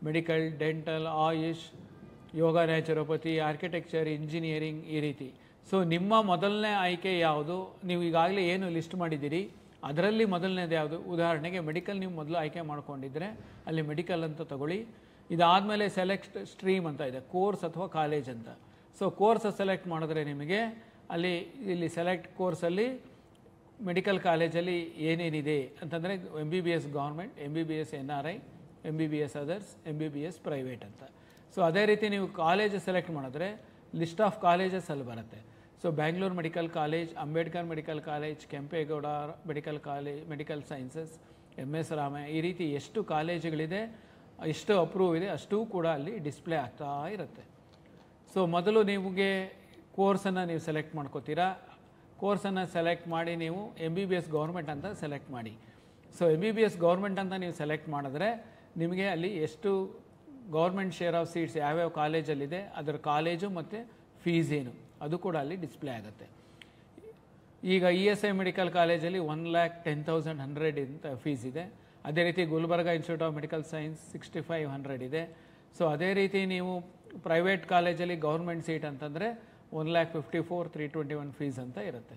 ಮೆಡಿಕಲ್, ಡೆಂಟಲ್, ಆಯುಷ್, ಯೋಗ, ನ್ಯಾಚುರೋಪತಿ, ಆರ್ಕಿಟೆಕ್ಚರ್, ಇಂಜಿನಿಯರಿಂಗ್ ಈ ರೀತಿ. ಸೊ ನಿಮ್ಮ ಮೊದಲನೇ ಆಯ್ಕೆ ಯಾವುದು? ನೀವು ಈಗಾಗಲೇ ಏನು ಲಿಸ್ಟ್ ಮಾಡಿದ್ದೀರಿ ಅದರಲ್ಲಿ ಮೊದಲನೇದು ಯಾವುದು? ಉದಾಹರಣೆಗೆ ಮೆಡಿಕಲ್ ನೀವು ಮೊದಲು ಆಯ್ಕೆ ಮಾಡ್ಕೊಂಡಿದ್ದರೆ ಅಲ್ಲಿ ಮೆಡಿಕಲ್ ಅಂತ ತಗೊಳ್ಳಿ. ಇದಾದಮೇಲೆ ಸೆಲೆಕ್ಟ್ ಸ್ಟ್ರೀಮ್ ಅಂತ ಇದೆ, ಕೋರ್ಸ್ ಅಥವಾ ಕಾಲೇಜ್ ಅಂತ. ಸೊ ಕೋರ್ಸ್ ಸೆಲೆಕ್ಟ್ ಮಾಡಿದ್ರೆ ನಿಮಗೆ ಅಲ್ಲಿ ಇಲ್ಲಿ ಸೆಲೆಕ್ಟ್ ಕೋರ್ಸಲ್ಲಿ ಮೆಡಿಕಲ್ ಕಾಲೇಜಲ್ಲಿ ಏನೇನಿದೆ ಅಂತಂದರೆ MBBS government, MBBS NRI, MBBS others, MBBS private ಅಂತ. ಸೊ ಅದೇ ರೀತಿ ನೀವು ಕಾಲೇಜ್ ಸೆಲೆಕ್ಟ್ ಮಾಡಿದ್ರೆ ಲಿಸ್ಟ್ ಆಫ್ ಕಾಲೇಜಸ್ ಅಲ್ಲಿ ಬರುತ್ತೆ. So Bangalore medical college, Ambedkar medical college, Kempegowda medical college, medical sciences, MS Ramaiah, ಈ ರೀತಿ ಎಷ್ಟು ಕಾಲೇಜುಗಳಿದೆ, ಎಷ್ಟು ಅಪ್ರೂವ್ ಇದೆ ಅಷ್ಟೂ ಕೂಡ ಅಲ್ಲಿ ಡಿಸ್ಪ್ಲೇ ಆಗ್ತಾ ಇರುತ್ತೆ. ಸೊ ಮೊದಲು ನಿಮಗೆ ಕೋರ್ಸನ್ನು ನೀವು ಸೆಲೆಕ್ಟ್ ಮಾಡ್ಕೋತೀರಾ. ಕೋರ್ಸನ್ನು ಸೆಲೆಕ್ಟ್ ಮಾಡಿ ನೀವು MBBS ಗೌರ್ಮೆಂಟ್ ಅಂತ ಸೆಲೆಕ್ಟ್ ಮಾಡಿ. ಸೊ MBBS ಗೌರ್ಮೆಂಟ್ ಅಂತ ನೀವು ಸೆಲೆಕ್ಟ್ ಮಾಡಿದ್ರೆ ನಿಮಗೆ ಅಲ್ಲಿ ಎಷ್ಟು ಗೌರ್ಮೆಂಟ್ ಶೇರ್ ಆಫ್ ಸೀಟ್ಸ್ ಯಾವ್ಯಾವ ಕಾಲೇಜಲ್ಲಿದೆ ಅದರ ಕಾಲೇಜು ಮತ್ತು ಫೀಸ್ ಏನು ಅದು ಕೂಡ ಅಲ್ಲಿ ಡಿಸ್ಪ್ಲೇ ಆಗುತ್ತೆ. ಈಗ ESI ಮೆಡಿಕಲ್ ಕಾಲೇಜಲ್ಲಿ 1,10,100 ಅಂತ ಫೀಸ್ ಇದೆ. ಅದೇ ರೀತಿ Gulbarga institute of medical science 6,500 ಇದೆ. ಸೊ ಅದೇ ರೀತಿ ನೀವು ಪ್ರೈವೇಟ್ ಕಾಲೇಜಲ್ಲಿ ಗೌರ್ಮೆಂಟ್ ಸೀಟ್ ಅಂತಂದರೆ 1,54,321 ಫೀಸ್ ಅಂತ ಇರುತ್ತೆ.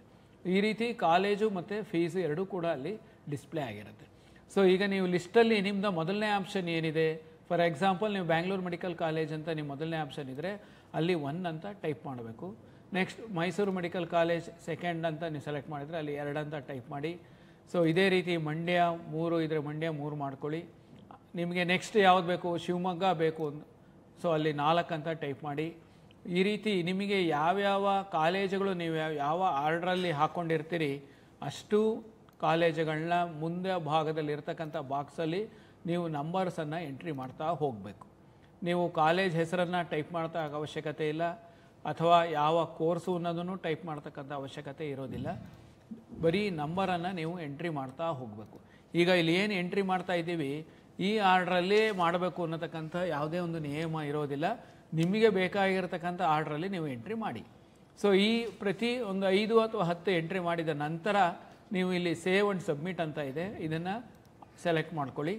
ಈ ರೀತಿ ಕಾಲೇಜು ಮತ್ತು ಫೀಸು ಎರಡೂ ಕೂಡ ಅಲ್ಲಿ ಡಿಸ್ಪ್ಲೇ ಆಗಿರುತ್ತೆ. ಸೊ ಈಗ ನೀವು ಲಿಸ್ಟಲ್ಲಿ ನಿಮ್ಮದು ಮೊದಲನೇ ಆಪ್ಷನ್ ಏನಿದೆ, ಫಾರ್ ಎಕ್ಸಾಂಪಲ್ ನೀವು ಬ್ಯಾಂಗ್ಳೂರು ಮೆಡಿಕಲ್ ಕಾಲೇಜ್ ಅಂತ ನಿಮ್ಮ ಮೊದಲನೇ ಆಪ್ಷನ್ ಇದ್ದರೆ ಅಲ್ಲಿ 1 ಅಂತ ಟೈಪ್ ಮಾಡಬೇಕು. Next Mysuru medical college second ಅಂತ ನೀವು ಸೆಲೆಕ್ಟ್ ಮಾಡಿದರೆ ಅಲ್ಲಿ 2 ಅಂತ ಟೈಪ್ ಮಾಡಿ. ಸೊ ಇದೇ ರೀತಿ ಮಂಡ್ಯ 3 ಇದ್ದರೆ ಮಂಡ್ಯ 3 ಮಾಡ್ಕೊಳ್ಳಿ. ನಿಮಗೆ ನೆಕ್ಸ್ಟ್ ಯಾವ್ದು ಬೇಕು, ಶಿವಮೊಗ್ಗ ಬೇಕು, ಸೊ ಅಲ್ಲಿ 4 ಅಂತ ಟೈಪ್ ಮಾಡಿ. ಈ ರೀತಿ ನಿಮಗೆ ಯಾವ್ಯಾವ ಕಾಲೇಜುಗಳು ನೀವು ಯಾವ ಆರ್ಡ್ರಲ್ಲಿ ಹಾಕ್ಕೊಂಡಿರ್ತೀರಿ ಅಷ್ಟು ಕಾಲೇಜುಗಳನ್ನ ಮುಂದೆ ಭಾಗದಲ್ಲಿ ಇರ್ತಕ್ಕಂಥ ಬಾಕ್ಸಲ್ಲಿ ನೀವು ನಂಬರ್ಸನ್ನು ಎಂಟ್ರಿ ಮಾಡ್ತಾ ಹೋಗಬೇಕು. ನೀವು ಕಾಲೇಜ್ ಹೆಸರನ್ನು ಟೈಪ್ ಮಾಡ್ತಾ ಅವಶ್ಯಕತೆ ಇಲ್ಲ, ಅಥವಾ ಯಾವ ಕೋರ್ಸು ಅನ್ನೋದನ್ನು ಟೈಪ್ ಮಾಡ್ತಕ್ಕಂಥ ಅವಶ್ಯಕತೆ ಇರೋದಿಲ್ಲ. ಬರೀ ನಂಬರನ್ನು ನೀವು ಎಂಟ್ರಿ ಮಾಡ್ತಾ ಹೋಗಬೇಕು. ಈಗ ಇಲ್ಲಿ ಏನು ಎಂಟ್ರಿ ಮಾಡ್ತಾ ಇದ್ದೀವಿ ಈ ಆರ್ಡ್ರಲ್ಲಿ ಮಾಡಬೇಕು ಅನ್ನತಕ್ಕಂಥ ಯಾವುದೇ ಒಂದು ನಿಯಮ ಇರೋದಿಲ್ಲ. ನಿಮಗೆ ಬೇಕಾಗಿರ್ತಕ್ಕಂಥ ಆರ್ಡ್ರಲ್ಲಿ ನೀವು ಎಂಟ್ರಿ ಮಾಡಿ. ಸೊ ಈ ಪ್ರತಿ ಒಂದು 5 ಅಥವಾ 10 ಎಂಟ್ರಿ ಮಾಡಿದ ನಂತರ ನೀವು ಇಲ್ಲಿ ಸೇವ್ ಆ್ಯಂಡ್ ಸಬ್ಮಿಟ್ ಅಂತ ಇದೆ, ಇದನ್ನು ಸೆಲೆಕ್ಟ್ ಮಾಡ್ಕೊಳ್ಳಿ.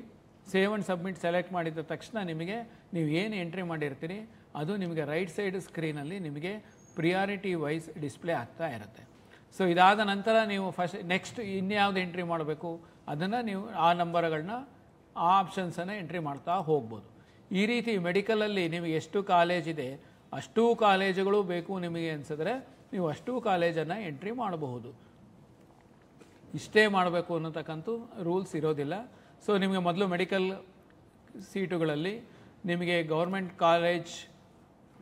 ಸೇವ್ ಆ್ಯಂಡ್ ಸಬ್ಮಿಟ್ ಸೆಲೆಕ್ಟ್ ಮಾಡಿದ ತಕ್ಷಣ ನಿಮಗೆ ನೀವು ಏನು ಎಂಟ್ರಿ ಮಾಡಿರ್ತೀರಿ ಅದು ನಿಮಗೆ ರೈಟ್ ಸೈಡ್ ಸ್ಕ್ರೀನಲ್ಲಿ ನಿಮಗೆ ಪ್ರಿಯಾರಿಟಿ ವೈಸ್ ಡಿಸ್ಪ್ಲೇ ಆಗ್ತಾ ಇರುತ್ತೆ. ಸೊ ಇದಾದ ನಂತರ ನೀವು ನೆಕ್ಸ್ಟ್ ಇನ್ಯಾವುದು ಎಂಟ್ರಿ ಮಾಡಬೇಕು ಅದನ್ನು ನೀವು ಆ ನಂಬರ್ಗಳನ್ನ ಆ ಆಪ್ಷನ್ಸನ್ನು ಎಂಟ್ರಿ ಮಾಡ್ತಾ ಹೋಗ್ಬೋದು. ಈ ರೀತಿ ಮೆಡಿಕಲಲ್ಲಿ ನಿಮಗೆ ಎಷ್ಟು ಕಾಲೇಜ್ ಇದೆ ಅಷ್ಟೂ ಕಾಲೇಜುಗಳು ಬೇಕು ನಿಮಗೆ ಅನಿಸಿದ್ರೆ ನೀವು ಅಷ್ಟೂ ಕಾಲೇಜನ್ನು ಎಂಟ್ರಿ ಮಾಡಬಹುದು. ಇಷ್ಟೇ ಮಾಡಬೇಕು ಅನ್ನತಕ್ಕಂಥ ರೂಲ್ಸ್ ಇರೋದಿಲ್ಲ. ಸೊ ನಿಮಗೆ ಮೊದಲು ಮೆಡಿಕಲ್ ಸೀಟುಗಳಲ್ಲಿ ನಿಮಗೆ ಗೌರ್ಮೆಂಟ್ ಕಾಲೇಜ್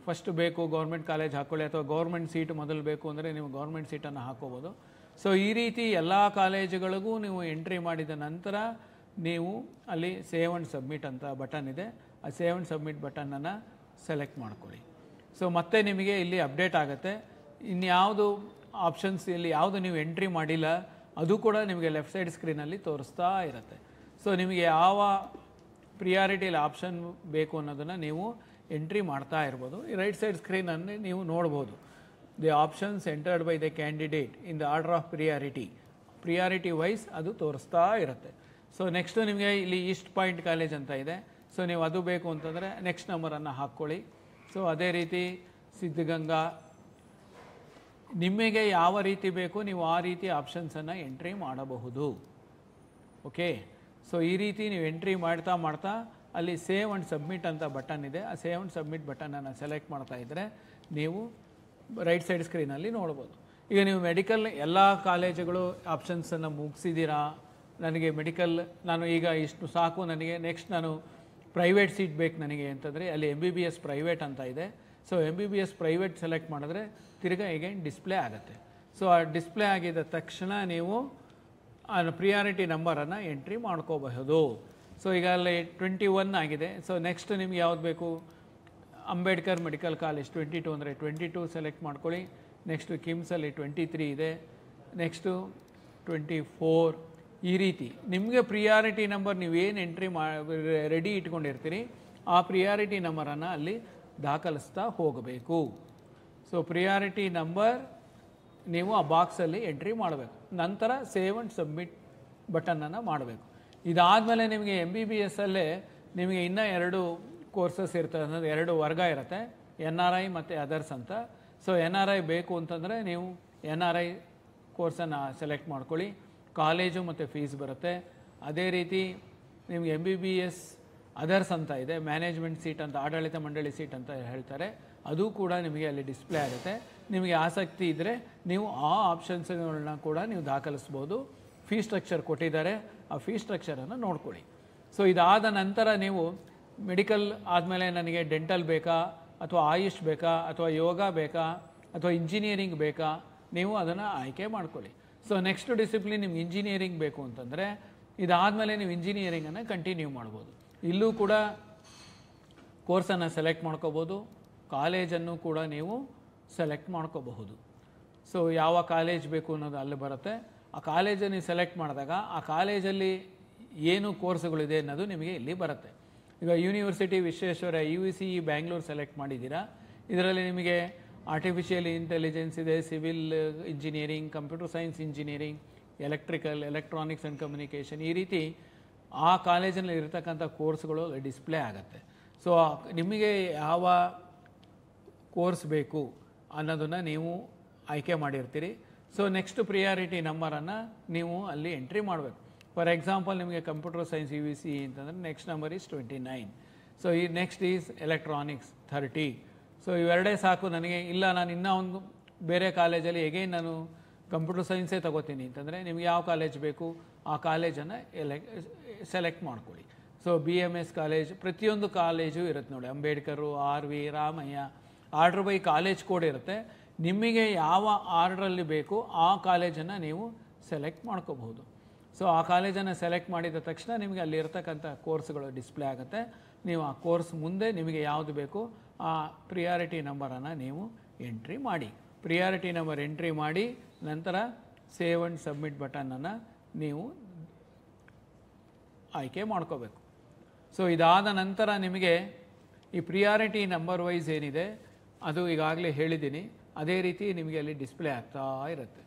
ಫಸ್ಟ್ ಬೇಕು, ಗೌರ್ಮೆಂಟ್ ಕಾಲೇಜ್ ಹಾಕ್ಕೊಳ್ಳಿ, ಅಥವಾ ಗೌರ್ಮೆಂಟ್ ಸೀಟು ಮೊದಲು ಬೇಕು ಅಂದರೆ ನೀವು ಗೌರ್ಮೆಂಟ್ ಸೀಟನ್ನು ಹಾಕೋಬೋದು. ಸೊ ಈ ರೀತಿ ಎಲ್ಲ ಕಾಲೇಜುಗಳಿಗೂ ನೀವು ಎಂಟ್ರಿ ಮಾಡಿದ ನಂತರ ನೀವು ಅಲ್ಲಿ ಸೇವ್ ಆ್ಯಂಡ್ ಸಬ್ಮಿಟ್ ಅಂತ ಬಟನ್ ಇದೆ, ಆ ಸೇವ್ ಆ್ಯಂಡ್ ಸಬ್ಮಿಟ್ ಬಟನನ್ನು ಸೆಲೆಕ್ಟ್ ಮಾಡ್ಕೊಳ್ಳಿ. ಸೊ ಮತ್ತೆ ನಿಮಗೆ ಇಲ್ಲಿ ಅಪ್ಡೇಟ್ ಆಗುತ್ತೆ. ಇನ್ಯಾವುದು ಆಪ್ಷನ್ಸ್ ಇಲ್ಲಿ ಯಾವುದು ನೀವು ಎಂಟ್ರಿ ಮಾಡಿಲ್ಲ ಅದು ಕೂಡ ನಿಮಗೆ ಲೆಫ್ಟ್ ಸೈಡ್ ಸ್ಕ್ರೀನಲ್ಲಿ ತೋರಿಸ್ತಾ ಇರುತ್ತೆ. ಸೊ ನಿಮಗೆ ಯಾವ ಪ್ರಿಯಾರಿಟಿಲಿ ಆಪ್ಷನ್ ಬೇಕು ಅನ್ನೋದನ್ನು ನೀವು ಎಂಟ್ರಿ ಮಾಡ್ತಾ ಇರ್ಬೋದು. ಈ ರೈಟ್ ಸೈಡ್ ಸ್ಕ್ರೀನಲ್ಲಿ ನೀವು ನೋಡ್ಬೋದು the options entered by the candidate in the order of priority priority wise ಅದು ತೋರಿಸ್ತಾ ಇರುತ್ತೆ. ಸೊ ನೆಕ್ಸ್ಟು ನಿಮಗೆ ಇಲ್ಲಿ ಈಸ್ಟ್ ಪಾಯಿಂಟ್ ಕಾಲೇಜ್ ಅಂತ ಇದೆ. ಸೊ ನೀವು ಅದು ಬೇಕು ಅಂತಂದರೆ ನೆಕ್ಸ್ಟ್ ನಂಬರನ್ನು ಹಾಕ್ಕೊಳ್ಳಿ. ಸೊ ಅದೇ ರೀತಿ ಸಿದ್ಧಗಂಗಾ, ನಿಮಗೆ ಯಾವ ರೀತಿ ಬೇಕು ನೀವು ಆ ರೀತಿ ಆಪ್ಷನ್ಸನ್ನು ಎಂಟ್ರಿ ಮಾಡಬಹುದು. ಓಕೆ, ಸೊ ಈ ರೀತಿ ನೀವು ಎಂಟ್ರಿ ಮಾಡ್ತಾ ಮಾಡ್ತಾ ಅಲ್ಲಿ ಸೇವ್ ಆ್ಯಂಡ್ ಸಬ್ಮಿಟ್ ಅಂತ ಬಟನ್ ಇದೆ. ಆ ಸೇವ್ ಆ್ಯಂಡ್ ಸಬ್ಮಿಟ್ ಬಟನನ್ನು ಸೆಲೆಕ್ಟ್ ಮಾಡ್ತಾ ಇದ್ದರೆ ನೀವು ರೈಟ್ ಸೈಡ್ ಸ್ಕ್ರೀನಲ್ಲಿ ನೋಡ್ಬೋದು. ಈಗ ನೀವು ಮೆಡಿಕಲ್ ಎಲ್ಲ ಕಾಲೇಜುಗಳು ಆಪ್ಷನ್ಸನ್ನು ಮುಗಿಸಿದ್ದೀರಾ, ನನಗೆ ಮೆಡಿಕಲ್ ನಾನು ಈಗ ಇಷ್ಟು ಸಾಕು, ನನಗೆ ನೆಕ್ಸ್ಟ್ ನಾನು ಪ್ರೈವೇಟ್ ಸೀಟ್ ಬೇಕು ನನಗೆ ಅಂತಂದರೆ ಅಲ್ಲಿ MBBS ಪ್ರೈವೇಟ್ ಅಂತ ಇದೆ. ಸೊ MBBS ಪ್ರೈವೇಟ್ ಸೆಲೆಕ್ಟ್ ಮಾಡಿದ್ರೆ ತಿರ್ಗಾ ಈಗೇನು ಡಿಸ್ಪ್ಲೇ ಆಗುತ್ತೆ. ಸೊ ಆ ಡಿಸ್ಪ್ಲೇ ಆಗಿದ ತಕ್ಷಣ ನೀವು ಆ ಪ್ರಿಯಾರಿಟಿ ನಂಬರನ್ನು ಎಂಟ್ರಿ ಮಾಡ್ಕೋಬಹುದು. ಸೊ ಈಗ ಅಲ್ಲಿ 21 ಆಗಿದೆ. ಸೊ ನೆಕ್ಸ್ಟ್ ನಿಮ್ಗೆ ಯಾವ್ದು ಬೇಕು, ಅಂಬೇಡ್ಕರ್ ಮೆಡಿಕಲ್ ಕಾಲೇಜ್ 22 ಅಂದರೆ 22 ಸೆಲೆಕ್ಟ್ ಮಾಡ್ಕೊಳ್ಳಿ. ನೆಕ್ಸ್ಟು ಕಿಮ್ಸಲ್ಲಿ 23 ಇದೆ, ನೆಕ್ಸ್ಟು 24. ಈ ರೀತಿ ನಿಮಗೆ ಪ್ರಿಯಾರಿಟಿ ನಂಬರ್ ನೀವೇನು ಎಂಟ್ರಿ ರೆಡಿ ಇಟ್ಕೊಂಡಿರ್ತೀರಿ ಆ ಪ್ರಿಯಾರಿಟಿ ನಂಬರನ್ನು ಅಲ್ಲಿ ದಾಖಲಿಸ್ತಾ ಹೋಗಬೇಕು. ಸೊ ಪ್ರಿಯಾರಿಟಿ ನಂಬರ್ ನೀವು ಆ ಬಾಕ್ಸಲ್ಲಿ ಎಂಟ್ರಿ ಮಾಡಬೇಕು. ನಂತರ ಸೇವ್ ಆ್ಯಂಡ್ ಸಬ್ಮಿಟ್ ಬಟನನ್ನು ಮಾಡಬೇಕು. ಇದಾದಮೇಲೆ ನಿಮಗೆ MBBS ಅಲ್ಲೇ ನಿಮಗೆ ಇನ್ನೂ 2 ಕೋರ್ಸಸ್ ಇರ್ತದೆ, ಅನ್ನೋದು 2 ವರ್ಗ ಇರುತ್ತೆ, NRI ಮತ್ತು ಅದರ್ಸ್ ಅಂತ. ಸೊ NRI ಬೇಕು ಅಂತಂದರೆ ನೀವು NRI ಕೋರ್ಸನ್ನು ಸೆಲೆಕ್ಟ್ ಮಾಡ್ಕೊಳ್ಳಿ. ಕಾಲೇಜು ಮತ್ತು ಫೀಸ್ ಬರುತ್ತೆ. ಅದೇ ರೀತಿ ನಿಮ್ಗೆ MBBS ಅದರ್ಸ್ ಅಂತ ಇದೆ, ಮ್ಯಾನೇಜ್ಮೆಂಟ್ ಸೀಟ್ ಅಂತ, ಆಡಳಿತ ಮಂಡಳಿ ಸೀಟ್ ಅಂತ ಹೇಳ್ತಾರೆ, ಅದು ಕೂಡ ನಿಮಗೆ ಅಲ್ಲಿ ಡಿಸ್ಪ್ಲೇ ಆಗುತ್ತೆ. ನಿಮಗೆ ಆಸಕ್ತಿ ಇದ್ದರೆ ನೀವು ಆ ಆಪ್ಷನ್ಸ್ಗಳನ್ನ ಕೂಡ ನೀವು ದಾಖಲಿಸ್ಬೋದು. ಫೀ ಸ್ಟ್ರಕ್ಚರ್ ಕೊಟ್ಟಿದ್ದಾರೆ, ಆ ಫೀ ಸ್ಟ್ರಕ್ಚರನ್ನು ನೋಡ್ಕೊಳ್ಳಿ. ಸೊ ಇದಾದ ನಂತರ ನೀವು ಮೆಡಿಕಲ್ ಆದಮೇಲೆ ನನಗೆ ಡೆಂಟಲ್ ಬೇಕಾ ಅಥವಾ ಆಯುಷ್ ಬೇಕಾ ಅಥವಾ ಯೋಗ ಬೇಕಾ ಅಥವಾ ಇಂಜಿನಿಯರಿಂಗ್ ಬೇಕಾ, ನೀವು ಅದನ್ನು ಆಯ್ಕೆ ಮಾಡ್ಕೊಳ್ಳಿ. ಸೊ ನೆಕ್ಸ್ಟ್ ಡಿಸಿಪ್ಲಿನ್ ನಿಮ್ಗೆ ಇಂಜಿನಿಯರಿಂಗ್ ಬೇಕು ಅಂತಂದರೆ ಇದಾದಮೇಲೆ ನೀವು ಇಂಜಿನಿಯರಿಂಗನ್ನು ಕಂಟಿನ್ಯೂ ಮಾಡ್ಬೋದು. ಇಲ್ಲೂ ಕೂಡ ಕೋರ್ಸನ್ನು ಸೆಲೆಕ್ಟ್ ಮಾಡ್ಕೋಬೋದು, ಕಾಲೇಜನ್ನು ಕೂಡ ನೀವು ಸೆಲೆಕ್ಟ್ ಮಾಡ್ಕೋಬಹುದು. ಸೊ ಯಾವ ಕಾಲೇಜ್ ಬೇಕು ಅನ್ನೋದು ಅಲ್ಲಿ ಬರುತ್ತೆ. ಆ ಕಾಲೇಜನ್ನು ಸೆಲೆಕ್ಟ್ ಮಾಡಿದಾಗ ಆ ಕಾಲೇಜಲ್ಲಿ ಏನು ಕೋರ್ಸ್ಗಳಿದೆ ಅನ್ನೋದು ನಿಮಗೆ ಇಲ್ಲಿ ಬರುತ್ತೆ. ಈಗ university Vishweshwara UVCE Bangalore select ಮಾಡಿದ್ದೀರಾ. ಇದರಲ್ಲಿ ನಿಮಗೆ ಆರ್ಟಿಫಿಷಿಯಲ್ ಇಂಟೆಲಿಜೆನ್ಸ್ ಇದೆ, civil engineering, computer science engineering, electrical, electronics and communication, ಈ ರೀತಿ ಆ ಕಾಲೇಜಲ್ಲಿ ಇರತಕ್ಕಂಥ ಕೋರ್ಸ್ಗಳು ಡಿಸ್ಪ್ಲೇ ಆಗುತ್ತೆ. ಸೊ ನಿಮಗೆ ಯಾವ ಕೋರ್ಸ್ ಬೇಕು ಅನ್ನೋದನ್ನು ನೀವು ಆಯ್ಕೆ ಮಾಡಿರ್ತೀರಿ. ಸೊ ನೆಕ್ಸ್ಟ್ ಪ್ರಿಯಾರಿಟಿ ನಂಬರನ್ನು ನೀವು ಅಲ್ಲಿ ಎಂಟ್ರಿ ಮಾಡಬೇಕು. ಫಾರ್ ಎಕ್ಸಾಂಪಲ್ ನಿಮಗೆ ಕಂಪ್ಯೂಟರ್ ಸೈನ್ಸ್ UVCE ಅಂತಂದರೆ ನೆಕ್ಸ್ಟ್ ನಂಬರ್ ಈಸ್ 29. ಸೊ ಈ ನೆಕ್ಸ್ಟ್ ಈಸ್ ಎಲೆಕ್ಟ್ರಾನಿಕ್ಸ್ 30. ಸೊ ಇವೆರಡೇ ಸಾಕು ನನಗೆ, ಇಲ್ಲ ನಾನು ಇನ್ನೂ ಒಂದು ಬೇರೆ ಕಾಲೇಜಲ್ಲಿ ಎಗೈನ್ ನಾನು ಕಂಪ್ಯೂಟರ್ ಸೈನ್ಸೇ ತೊಗೋತೀನಿ ಅಂತಂದರೆ ನಿಮ್ಗೆ ಯಾವ ಕಾಲೇಜ್ ಬೇಕು ಆ ಕಾಲೇಜನ್ನು ಸೆಲೆಕ್ಟ್ ಮಾಡ್ಕೊಳ್ಳಿ. ಸೊ BMS ಕಾಲೇಜ್, ಪ್ರತಿಯೊಂದು ಕಾಲೇಜು ಇರುತ್ತೆ ನೋಡಿ, Ambedkar, RV, Ramaiah, order by college code ಇರುತ್ತೆ. ನಿಮಗೆ ಯಾವ ಆರ್ಡ್ರಲ್ಲಿ ಬೇಕು ಆ ಕಾಲೇಜನ್ನು ನೀವು ಸೆಲೆಕ್ಟ್ ಮಾಡ್ಕೋಬಹುದು. ಸೊ ಆ ಕಾಲೇಜನ್ನು ಸೆಲೆಕ್ಟ್ ಮಾಡಿದ ತಕ್ಷಣ ನಿಮಗೆ ಅಲ್ಲಿ ಇರ್ತಕ್ಕಂಥ ಕೋರ್ಸ್ಗಳು ಡಿಸ್ಪ್ಲೇ ಆಗುತ್ತೆ. ನೀವು ಆ ಕೋರ್ಸ್ ಮುಂದೆ ನಿಮಗೆ ಯಾವುದು ಬೇಕು ಆ ಪ್ರಿಯಾರಿಟಿ ನಂಬರನ್ನು ನೀವು ಎಂಟ್ರಿ ಮಾಡಿ. ಪ್ರಿಯಾರಿಟಿ ನಂಬರ್ ಎಂಟ್ರಿ ಮಾಡಿ ನಂತರ ಸೇವ್ ಆ್ಯಂಡ್ ಸಬ್ಮಿಟ್ ಬಟನನ್ನು ನೀವು ಆಯ್ಕೆ ಮಾಡ್ಕೋಬೇಕು. ಸೊ ಇದಾದ ನಂತರ ನಿಮಗೆ ಈ ಪ್ರಿಯಾರಿಟಿ ನಂಬರ್ ವೈಸ್ ಏನಿದೆ ಅದು ಈಗಾಗಲೇ ಹೇಳಿದ್ದೀನಿ, ಅದೇ ರೀತಿ ನಿಮಗೆ ಅಲ್ಲಿ ಡಿಸ್ಪ್ಲೇ ಆಗ್ತಾ ಇರುತ್ತೆ.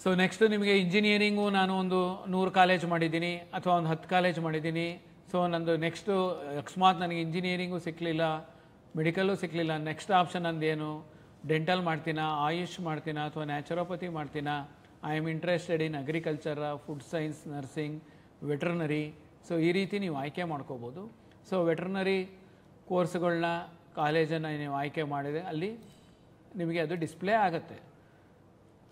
ಸೊ ನೆಕ್ಸ್ಟು ನಿಮಗೆ ಇಂಜಿನಿಯರಿಂಗು ನಾನು ಒಂದು 100 ಕಾಲೇಜ್ ಮಾಡಿದ್ದೀನಿ ಅಥವಾ ಒಂದು 10 ಕಾಲೇಜ್ ಮಾಡಿದ್ದೀನಿ. ಸೊ ನಂದು ನೆಕ್ಸ್ಟು ಅಕಸ್ಮಾತ್ ನನಗೆ ಇಂಜಿನಿಯರಿಂಗು ಸಿಕ್ಕಲಿಲ್ಲ, ಮೆಡಿಕಲ್ಲು ಸಿಕ್ಕಲಿಲ್ಲ, ನೆಕ್ಸ್ಟ್ ಆಪ್ಷನ್ ಅಂದೇನು, ಡೆಂಟಲ್ ಮಾಡ್ತೀನಾ, ಆಯುಷ್ ಮಾಡ್ತೀನಾ ಅಥವಾ ನ್ಯಾಚುರೋಪತಿ ಮಾಡ್ತೀನಾ, I am interested in agriculture, food science, nursing, veterinary. So ಈ ರೀತಿ ನೀವು ಆಯ್ಕೆ ಮಾಡ್ಕೋಬೋದು. ಸೊ ವೆಟ್ರನರಿ ಕೋರ್ಸ್ಗಳನ್ನ ಕಾಲೇಜನ್ನು ನೀವು ಆಯ್ಕೆ ಮಾಡಿದರೆ ಅಲ್ಲಿ ನಿಮಗೆ ಅದು ಡಿಸ್ಪ್ಲೇ ಆಗುತ್ತೆ.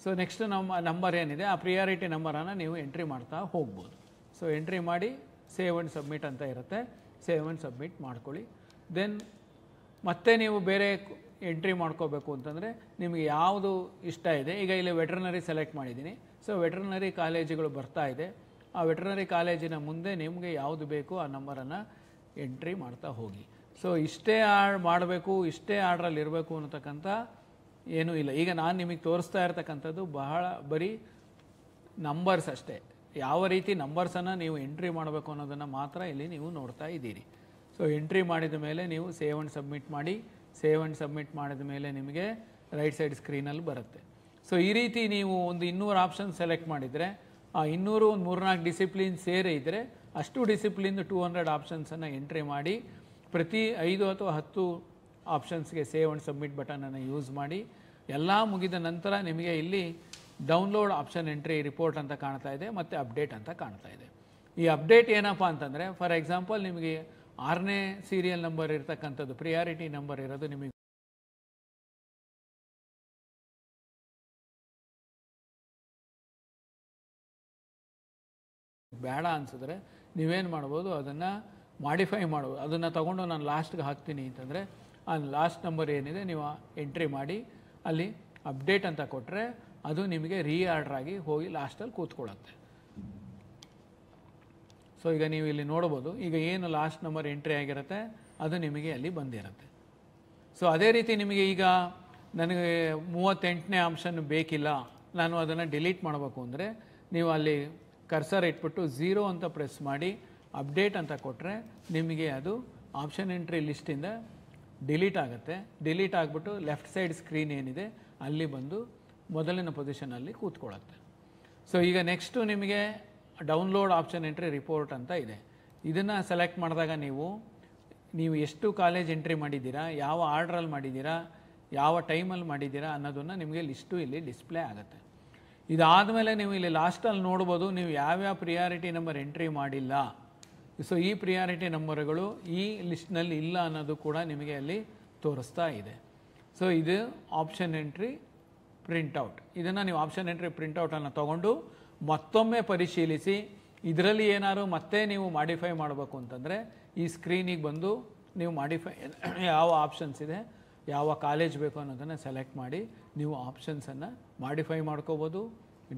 ಸೊ ನೆಕ್ಸ್ಟ್ ನಮ್ಮ ನಂಬರ್ ಏನಿದೆ ಆ ಪ್ರಿಯಾರಿಟಿ ನಂಬರನ್ನು ನೀವು ಎಂಟ್ರಿ ಮಾಡ್ತಾ ಹೋಗ್ಬೋದು. ಸೊ ಎಂಟ್ರಿ ಮಾಡಿ ಸೇವ್ ಆ್ಯಂಡ್ ಸಬ್ಮಿಟ್ ಅಂತ ಇರುತ್ತೆ, ಸೇವ್ ಆ್ಯಂಡ್ ಸಬ್ಮಿಟ್ ಮಾಡ್ಕೊಳ್ಳಿ. ದೆನ್ ಮತ್ತೆ ನೀವು ಬೇರೆ ಎಂಟ್ರಿ ಮಾಡ್ಕೋಬೇಕು ಅಂತಂದರೆ ನಿಮಗೆ ಯಾವುದು ಇಷ್ಟ ಇದೆ. ಈಗ ಇಲ್ಲಿ ವೆಟ್ರನರಿ ಸೆಲೆಕ್ಟ್ ಮಾಡಿದ್ದೀನಿ. ಸೊ ವೆಟ್ರನರಿ ಕಾಲೇಜುಗಳು ಬರ್ತಾ ಇದೆ. ಆ ವೆಟ್ರನರಿ ಕಾಲೇಜಿನ ಮುಂದೆ ನಿಮಗೆ ಯಾವುದು ಬೇಕು ಆ ನಂಬರನ್ನು ಎಂಟ್ರಿ ಮಾಡ್ತಾ ಹೋಗಿ. ಸೊ ಇಷ್ಟೇ ಮಾಡಬೇಕು, ಇಷ್ಟೇ ಆರ್ಡ್ರಲ್ಲಿ ಇರಬೇಕು ಅನ್ನತಕ್ಕಂಥ ಏನೂ ಇಲ್ಲ. ಈಗ ನಾನು ನಿಮಗೆ ತೋರಿಸ್ತಾ ಇರ್ತಕ್ಕಂಥದ್ದು ಬರೀ ನಂಬರ್ಸ್ ಅಷ್ಟೇ. ಯಾವ ರೀತಿ ನಂಬರ್ಸನ್ನು ನೀವು ಎಂಟ್ರಿ ಮಾಡಬೇಕು ಅನ್ನೋದನ್ನು ಮಾತ್ರ ಇಲ್ಲಿ ನೀವು ನೋಡ್ತಾ ಇದ್ದೀರಿ. ಸೊ ಎಂಟ್ರಿ ಮಾಡಿದ ಮೇಲೆ ನೀವು ಸೇವ್ ಆ್ಯಂಡ್ ಸಬ್ಮಿಟ್ ಮಾಡಿ. ಸೇವ್ ಆ್ಯಂಡ್ ಸಬ್ಮಿಟ್ ಮಾಡಿದ ಮೇಲೆ ನಿಮಗೆ ರೈಟ್ ಸೈಡ್ ಸ್ಕ್ರೀನಲ್ಲಿ ಬರುತ್ತೆ. ಸೊ ಈ ರೀತಿ ನೀವು ಒಂದು 200 ಆಪ್ಷನ್ ಸೆಲೆಕ್ಟ್ ಮಾಡಿದರೆ ಆ 200 ಒಂದು 3-4 ಡಿಸಿಪ್ಲಿನ್ ಸೇರೇ ಇದ್ದರೆ ಅಷ್ಟು ಡಿಸಿಪ್ಲಿನ್ 200 ಆಪ್ಷನ್ಸನ್ನು ಎಂಟ್ರಿ ಮಾಡಿ ಪ್ರತಿ 5 ಅಥವಾ 10 ಆಪ್ಷನ್ಸ್ಗೆ ಸೇವ್ ಆ್ಯಂಡ್ ಸಬ್ಮಿಟ್ ಬಟನನ್ನು ಯೂಸ್ ಮಾಡಿ ಎಲ್ಲ ಮುಗಿದ ನಂತರ ನಿಮಗೆ ಇಲ್ಲಿ ಡೌನ್ಲೋಡ್ ಆಪ್ಷನ್ ಎಂಟ್ರಿ ರಿಪೋರ್ಟ್ ಅಂತ ಕಾಣ್ತಾ ಇದೆ ಮತ್ತು ಅಪ್ಡೇಟ್ ಅಂತ ಕಾಣ್ತಾ ಇದೆ. ಈ ಅಪ್ಡೇಟ್ ಏನಪ್ಪ ಅಂತಂದರೆ ಫಾರ್ ಎಕ್ಸಾಂಪಲ್ ನಿಮಗೆ 6ನೇ ಸೀರಿಯಲ್ ನಂಬರ್ ಇರ್ತಕ್ಕಂಥದ್ದು ಪ್ರಿಯಾರಿಟಿ ನಂಬರ್ ಇರೋದು ನಿಮಗೆ ಬೇಡ ಅನಿಸಿದ್ರೆ ನೀವೇನು ಮಾಡ್ಬೋದು, ಅದನ್ನು ಮಾಡಿಫೈ ಮಾಡ್ಬೋದು. ಅದನ್ನು ತೊಗೊಂಡು ನಾನು ಲಾಸ್ಟ್ಗೆ ಹಾಕ್ತೀನಿ ಅಂತಂದರೆ ಆ ಲಾಸ್ಟ್ ನಂಬರ್ ಏನಿದೆ ನೀವು ಎಂಟ್ರಿ ಮಾಡಿ ಅಲ್ಲಿ ಅಪ್ಡೇಟ್ ಅಂತ ಕೊಟ್ಟರೆ ಅದು ನಿಮಗೆ ರೀಆರ್ಡರ್ ಆಗಿ ಹೋಗಿ ಲಾಸ್ಟಲ್ಲಿ ಕೂತ್ಕೊಳ್ಳುತ್ತೆ. ಸೊ ಈಗ ನೀವು ಇಲ್ಲಿ ನೋಡ್ಬೋದು, ಈಗ ಏನು ಲಾಸ್ಟ್ ನಂಬರ್ ಎಂಟ್ರಿ ಆಗಿರುತ್ತೆ ಅದು ನಿಮಗೆ ಅಲ್ಲಿ ಬಂದಿರುತ್ತೆ. ಸೊ ಅದೇ ರೀತಿ ನಿಮಗೆ ಈಗ ನನಗೆ 38ನೇ ಆಪ್ಷನ್ ಬೇಕಿಲ್ಲ, ನಾನು ಅದನ್ನು ಡಿಲೀಟ್ ಮಾಡಬೇಕು ಅಂದರೆ ನೀವು ಅಲ್ಲಿ ಕರ್ಸರ್ ಇಟ್ಬಿಟ್ಟು 0 ಅಂತ ಪ್ರೆಸ್ ಮಾಡಿ ಅಪ್ಡೇಟ್ ಅಂತ ಕೊಟ್ಟರೆ ನಿಮಗೆ ಅದು ಆಪ್ಷನ್ ಎಂಟ್ರಿ ಲಿಸ್ಟಿಂದ ಡಿಲೀಟ್ ಆಗುತ್ತೆ. ಡಿಲೀಟ್ ಆಗಿಬಿಟ್ಟು ಲೆಫ್ಟ್ ಸೈಡ್ ಸ್ಕ್ರೀನ್ ಏನಿದೆ ಅಲ್ಲಿ ಬಂದು ಮೊದಲಿನ ಪೊಸಿಷನಲ್ಲಿ ಕೂತ್ಕೊಳ್ಳುತ್ತೆ. ಸೊ ಈಗ ನೆಕ್ಸ್ಟು ನಿಮಗೆ ಡೌನ್ಲೋಡ್ ಆಪ್ಷನ್ ಎಂಟ್ರಿ ರಿಪೋರ್ಟ್ ಅಂತ ಇದೆ. ಇದನ್ನು ಸೆಲೆಕ್ಟ್ ಮಾಡಿದಾಗ ನೀವು ಎಷ್ಟು ಕಾಲೇಜ್ ಎಂಟ್ರಿ ಮಾಡಿದ್ದೀರಾ, ಯಾವ ಆರ್ಡ್ರಲ್ಲಿ ಮಾಡಿದ್ದೀರಾ, ಯಾವ ಟೈಮಲ್ಲಿ ಮಾಡಿದ್ದೀರಾ ಅನ್ನೋದನ್ನು ನಿಮಗೆ ಲಿಸ್ಟು ಇಲ್ಲಿ ಡಿಸ್ಪ್ಲೇ ಆಗುತ್ತೆ. ಇದಾದಮೇಲೆ ನೀವು ಇಲ್ಲಿ ಲಾಸ್ಟಲ್ಲಿ ನೋಡ್ಬೋದು ನೀವು ಯಾವ್ಯಾವ ಪ್ರಿಯಾರಿಟಿ ನಂಬರ್ ಎಂಟ್ರಿ ಮಾಡಿಲ್ಲ. ಸೊ ಈ ಪ್ರಿಯಾರಿಟಿ ನಂಬರ್ಗಳು ಈ ಲಿಸ್ಟ್ನಲ್ಲಿ ಇಲ್ಲ ಅನ್ನೋದು ಕೂಡ ನಿಮಗೆ ಅಲ್ಲಿ ತೋರಿಸ್ತಾ ಇದೆ. ಸೊ ಇದು ಆಪ್ಷನ್ ಎಂಟ್ರಿ ಪ್ರಿಂಟೌಟ್. ಇದನ್ನು ನೀವು ಆಪ್ಷನ್ ಎಂಟ್ರಿ ಪ್ರಿಂಟೌಟನ್ನು ತೊಗೊಂಡು ಮತ್ತೊಮ್ಮೆ ಪರಿಶೀಲಿಸಿ ಇದರಲ್ಲಿ ಏನಾದ್ರು ಮತ್ತೆ ನೀವು ಮಾಡಿಫೈ ಮಾಡಬೇಕು ಅಂತಂದರೆ ಈ ಸ್ಕ್ರೀನಿಗೆ ಬಂದು ನೀವು ಮಾಡಿಫೈ ಯಾವ ಆಪ್ಷನ್ಸ್ ಇದೆ, ಯಾವ ಕಾಲೇಜ್ ಬೇಕು ಅನ್ನೋದನ್ನು ಸೆಲೆಕ್ಟ್ ಮಾಡಿ ನೀವು ಆಪ್ಷನ್ಸನ್ನು ಮಾಡಿಫೈ ಮಾಡ್ಕೋಬೋದು,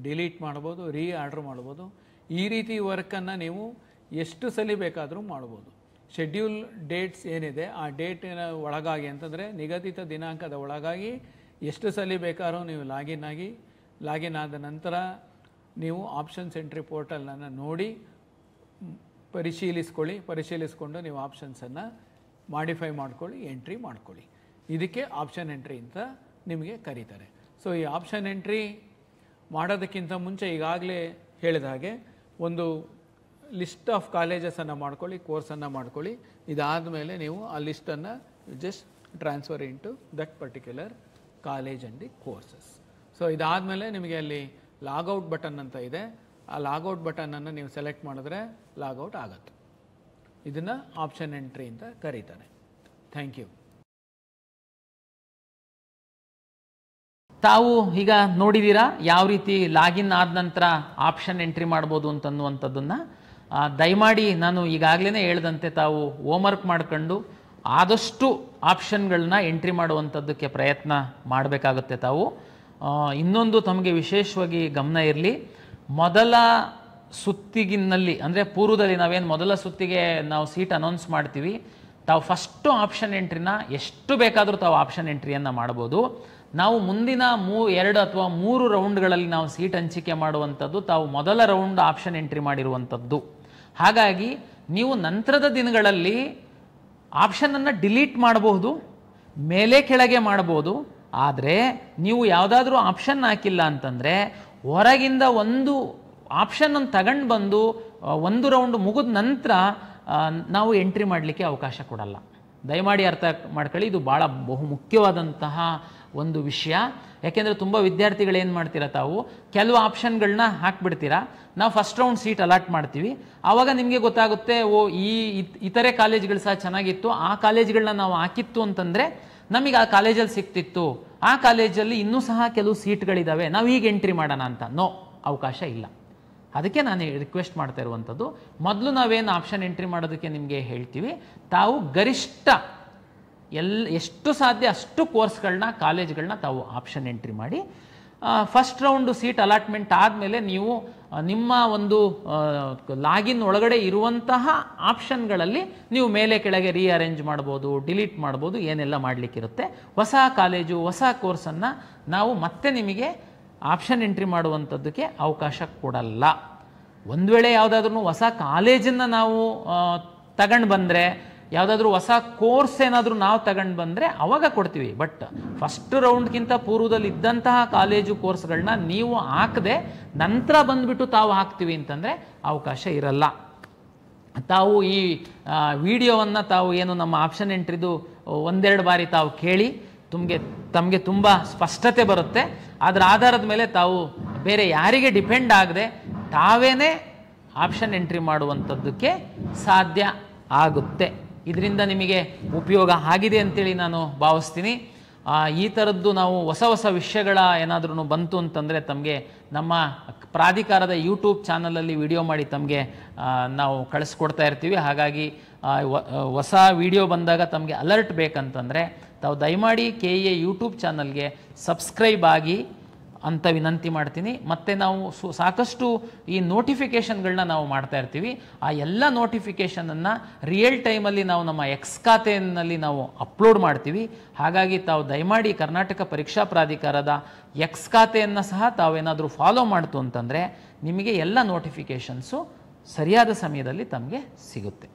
ಡಿಲೀಟ್ ಮಾಡ್ಬೋದು, ರೀಆರ್ಡ್ರ್ ಮಾಡ್ಬೋದು. ಈ ರೀತಿ ವರ್ಕನ್ನು ನೀವು ಎಷ್ಟು ಸಲ ಬೇಕಾದರೂ ಮಾಡ್ಬೋದು. ಶೆಡ್ಯೂಲ್ ಡೇಟ್ಸ್ ಏನಿದೆ ಆ ಡೇಟಿನ ಒಳಗಾಗಿ ಅಂತಂದರೆ ನಿಗದಿತ ದಿನಾಂಕದ ಒಳಗಾಗಿ ಎಷ್ಟು ಸಲ ಬೇಕಾದ್ರೂ ನೀವು ಲಾಗಿನ್ ಆದ ನಂತರ ನೀವು ಆಪ್ಷನ್ಸ್ ಎಂಟ್ರಿ ಪೋರ್ಟಲನ್ನು ನೋಡಿ ಪರಿಶೀಲಿಸ್ಕೊಂಡು ನೀವು ಆಪ್ಷನ್ಸನ್ನು ಮಾಡಿಫೈ ಮಾಡ್ಕೊಳ್ಳಿ, ಎಂಟ್ರಿ ಮಾಡ್ಕೊಳ್ಳಿ. ಇದಕ್ಕೆ ಆಪ್ಷನ್ ಎಂಟ್ರಿ ಅಂತ ನಿಮಗೆ ಕರೀತಾರೆ. ಸೊ ಈ ಆಪ್ಷನ್ ಎಂಟ್ರಿ ಮಾಡೋದಕ್ಕಿಂತ ಮುಂಚೆ ಈಗಾಗಲೇ ಹೇಳಿದ ಹಾಗೆ ಒಂದು ಲಿಸ್ಟ್ ಆಫ್ ಕಾಲೇಜಸನ್ನು ಮಾಡ್ಕೊಳ್ಳಿ, ಕೋರ್ಸನ್ನು ಮಾಡ್ಕೊಳ್ಳಿ. ಇದಾದ ಮೇಲೆ ನೀವು ಆ ಲಿಸ್ಟನ್ನು just transfer into that particular college and the courses. So ಇದಾದಮೇಲೆ ನಿಮಗೆ ಅಲ್ಲಿ ಲಾಗೌಟ್ ಬಟನ್ ಅಂತ ಇದೆ. ಆ ಲಾಗೌಟ್ ಬಟನನ್ನು ನೀವು ಸೆಲೆಕ್ಟ್ ಮಾಡಿದ್ರೆ ಲಾಗೌಟ್ ಆಗುತ್ತೆ. ಇದನ್ನು ಆಪ್ಷನ್ ಎಂಟ್ರಿ ಅಂತ ಕರೀತಾರೆ. Thank you. ತಾವು ಈಗ ನೋಡಿದ್ದೀರಾ ಯಾವ ರೀತಿ ಲಾಗಿನ್ ಆದ ನಂತರ ಆಪ್ಷನ್ ಎಂಟ್ರಿ ಮಾಡ್ಬೋದು ಅಂತನ್ನುವಂಥದ್ದನ್ನು. ದಯಮಾಡಿ ನಾನು ಈಗಾಗಲೇ ಹೇಳ್ದಂತೆ ತಾವು ಹೋಮ್ವರ್ಕ್ ಮಾಡ್ಕೊಂಡು ಆದಷ್ಟು ಆಪ್ಷನ್ಗಳನ್ನ ಎಂಟ್ರಿ ಮಾಡುವಂಥದ್ದಕ್ಕೆ ಪ್ರಯತ್ನ ಮಾಡಬೇಕಾಗುತ್ತೆ. ತಾವು ಇನ್ನೊಂದು ತಮಗೆ ವಿಶೇಷವಾಗಿ ಗಮನ ಇರಲಿ, ಮೊದಲ ಸುತ್ತಿಗಿನಲ್ಲಿ ಅಂದರೆ ಪೂರ್ವದಲ್ಲಿ ನಾವೇನು ಮೊದಲ ಸುತ್ತಿಗೆ ನಾವು ಸೀಟ್ ಅನೌನ್ಸ್ ಮಾಡ್ತೀವಿ, ತಾವು ಫಸ್ಟು ಆಪ್ಷನ್ ಎಂಟ್ರಿನ ಎಷ್ಟು ಬೇಕಾದರೂ ತಾವು ಆಪ್ಷನ್ ಎಂಟ್ರಿಯನ್ನು ಮಾಡ್ಬೋದು. ನಾವು ಮುಂದಿನ 2 ಅಥವಾ 3 ರೌಂಡ್ಗಳಲ್ಲಿ ನಾವು ಸೀಟ್ ಹಂಚಿಕೆ ಮಾಡುವಂಥದ್ದು ತಾವು ಮೊದಲ ರೌಂಡ್ ಆಪ್ಷನ್ ಎಂಟ್ರಿ ಮಾಡಿರುವಂಥದ್ದು. ಹಾಗಾಗಿ ನೀವು ನಂತರದ ದಿನಗಳಲ್ಲಿ ಆಪ್ಷನನ್ನು ಡಿಲೀಟ್ ಮಾಡಬಹುದು, ಮೇಲೆ ಕೆಳಗೆ ಮಾಡಬಹುದು. ಆದರೆ ನೀವು ಯಾವುದಾದ್ರೂ ಆಪ್ಷನ್ ಹಾಕಿಲ್ಲ ಅಂತಂದರೆ ಹೊರಗಿಂದ ಒಂದು ಆಪ್ಷನನ್ನು ತಗೊಂಡು ಬಂದು 1 ರೌಂಡ್ ಮುಗಿದ ನಂತರ ನಾವು ಎಂಟ್ರಿ ಮಾಡಲಿಕ್ಕೆ ಅವಕಾಶ ಕೊಡಲ್ಲ. ದಯಮಾಡಿ ಅರ್ಥ ಮಾಡ್ಕೊಳ್ಳಿ, ಇದು ಭಾಳ ಬಹುಮುಖ್ಯವಾದಂತಹ ಒಂದು ವಿಷಯ. ಯಾಕೆಂದರೆ ತುಂಬ ವಿದ್ಯಾರ್ಥಿಗಳು ಏನು ಮಾಡ್ತೀರಾ, ತಾವು ಕೆಲವು ಆಪ್ಷನ್ಗಳನ್ನ ಹಾಕ್ಬಿಡ್ತೀರಾ. ನಾವು ಫಸ್ಟ್ ರೌಂಡ್ ಸೀಟ್ ಅಲಾಟ್ ಮಾಡ್ತೀವಿ, ಆವಾಗ ನಿಮಗೆ ಗೊತ್ತಾಗುತ್ತೆ ಓ ಇತರೆ ಕಾಲೇಜ್ಗಳು ಸಹ ಚೆನ್ನಾಗಿತ್ತು, ಆ ಕಾಲೇಜ್ಗಳನ್ನ ನಾವು ಹಾಕಿತ್ತು ಅಂತಂದರೆ ನಮಗೆ ಆ ಕಾಲೇಜಲ್ಲಿ ಸಿಕ್ತಿತ್ತು, ಆ ಕಾಲೇಜಲ್ಲಿ ಇನ್ನೂ ಸಹ ಕೆಲವು ಸೀಟ್ಗಳಿದ್ದಾವೆ, ನಾವು ಈಗ ಎಂಟ್ರಿ ಮಾಡೋಣ ಅಂತ. ನೋ, ಅವಕಾಶ ಇಲ್ಲ. ಅದಕ್ಕೆ ನಾನು ರಿಕ್ವೆಸ್ಟ್ ಮಾಡ್ತಾ ಇರುವಂಥದ್ದು, ಮೊದಲು ನಾವೇನು ಆಪ್ಷನ್ ಎಂಟ್ರಿ ಮಾಡೋದಕ್ಕೆ ನಿಮಗೆ ಹೇಳ್ತೀವಿ, ತಾವು ಗರಿಷ್ಠ ಎಷ್ಟು ಸಾಧ್ಯ ಅಷ್ಟು ಕೋರ್ಸ್ಗಳನ್ನ ಕಾಲೇಜ್ಗಳನ್ನ ತಾವು ಆಪ್ಷನ್ ಎಂಟ್ರಿ ಮಾಡಿ. ಫಸ್ಟ್ ರೌಂಡು ಸೀಟ್ ಅಲಾಟ್ಮೆಂಟ್ ಆದಮೇಲೆ ನೀವು ನಿಮ್ಮ ಒಂದು ಲಾಗಿನ್ ಒಳಗಡೆ ಇರುವಂತಹ ಆಪ್ಷನ್ಗಳಲ್ಲಿ ನೀವು ಮೇಲೆ ಕೆಳಗೆ ರೀಅರೇಂಜ್ ಮಾಡ್ಬೋದು, ಡಿಲೀಟ್ ಮಾಡ್ಬೋದು, ಏನೆಲ್ಲ ಮಾಡಲಿಕ್ಕಿರುತ್ತೆ. ಹೊಸ ಕಾಲೇಜು ಹೊಸ ಕೋರ್ಸನ್ನು ನಾವು ಮತ್ತೆ ನಿಮಗೆ ಆಪ್ಷನ್ ಎಂಟ್ರಿ ಮಾಡುವಂಥದ್ದಕ್ಕೆ ಅವಕಾಶ ಕೊಡಲ್ಲ. ಒಂದು ವೇಳೆ ಯಾವುದಾದ್ರೂ ಹೊಸ ಕಾಲೇಜನ್ನು ನಾವು ತಗೊಂಡು ಬಂದರೆ ಯಾವುದಾದ್ರೂ ಹೊಸ ಕೋರ್ಸ್ ಏನಾದರೂ ನಾವು ತಗೊಂಡು ಬಂದರೆ ಅವಾಗ ಕೊಡ್ತೀವಿ. ಬಟ್ ಫಸ್ಟ್ ರೌಂಡ್ಗಿಂತ ಪೂರ್ವದಲ್ಲಿ ಇದ್ದಂತಹ ಕಾಲೇಜು ಕೋರ್ಸ್ಗಳನ್ನ ನೀವು ಹಾಕದೆ ನಂತರ ಬಂದುಬಿಟ್ಟು ತಾವು ಹಾಕ್ತೀವಿ ಅಂತಂದರೆ ಅವಕಾಶ ಇರಲ್ಲ. ತಾವು ಈ ವಿಡಿಯೋವನ್ನು ತಾವು ಏನು ನಮ್ಮ ಆಪ್ಷನ್ ಎಂಟ್ರಿದು ಒಂದೆರಡು ಬಾರಿ ತಾವು ಕೇಳಿ ತಮಗೆ ತುಂಬ ಸ್ಪಷ್ಟತೆ ಬರುತ್ತೆ. ಅದರ ಆಧಾರದ ಮೇಲೆ ತಾವು ಬೇರೆ ಯಾರಿಗೆ ಡಿಪೆಂಡ್ ಆಗದೆ ತಾವೇನೇ ಆಪ್ಷನ್ ಎಂಟ್ರಿ ಮಾಡುವಂಥದ್ದಕ್ಕೆ ಸಾಧ್ಯ ಆಗುತ್ತೆ. ಇದರಿಂದ ನಿಮಗೆ ಉಪಯೋಗ ಆಗಿದೆ ಅಂತೇಳಿ ನಾನು ಭಾವಿಸ್ತೀನಿ. ಈ ಥರದ್ದು ನಾವು ಹೊಸ ಹೊಸ ವಿಷಯಗಳ ಏನಾದ್ರೂ ಬಂತು ಅಂತಂದರೆ ತಮಗೆ ನಮ್ಮ ಪ್ರಾಧಿಕಾರದ ಯೂಟ್ಯೂಬ್ ಚಾನಲಲ್ಲಿ ವಿಡಿಯೋ ಮಾಡಿ ತಮಗೆ ನಾವು ಕಳಿಸ್ಕೊಡ್ತಾ ಇರ್ತೀವಿ. ಹಾಗಾಗಿ ಹೊಸ ವಿಡಿಯೋ ಬಂದಾಗ ತಮಗೆ ಅಲರ್ಟ್ ಬೇಕಂತಂದರೆ ತಾವು ದಯಮಾಡಿ KEA ಯೂಟ್ಯೂಬ್ ಚಾನಲ್ಗೆ ಸಬ್ಸ್ಕ್ರೈಬ್ ಆಗಿ ಅಂತ ವಿನಂತಿ ಮಾಡ್ತೀನಿ. ಮತ್ತು ನಾವು ಸಾಕಷ್ಟು ಈ ನೋಟಿಫಿಕೇಷನ್ಗಳನ್ನ ನಾವು ಮಾಡ್ತಾ ಇರ್ತೀವಿ. ಆ ಎಲ್ಲ ನೋಟಿಫಿಕೇಷನನ್ನು ರಿಯಲ್ ಟೈಮಲ್ಲಿ ನಾವು ನಮ್ಮ ಎಕ್ಸ್ ಖಾತೆಯಲ್ಲಿ ನಾವು ಅಪ್ಲೋಡ್ ಮಾಡ್ತೀವಿ. ಹಾಗಾಗಿ ತಾವು ದಯಮಾಡಿ ಕರ್ನಾಟಕ ಪರೀಕ್ಷಾ ಪ್ರಾಧಿಕಾರದ ಎಕ್ಸ್ ಖಾತೆಯನ್ನು ಸಹ ತಾವೇನಾದರೂ ಫಾಲೋ ಮಾಡ್ತು ಅಂತಂದರೆ ನಿಮಗೆ ಎಲ್ಲ ನೋಟಿಫಿಕೇಷನ್ಸು ಸರಿಯಾದ ಸಮಯದಲ್ಲಿ ತಮಗೆ ಸಿಗುತ್ತೆ.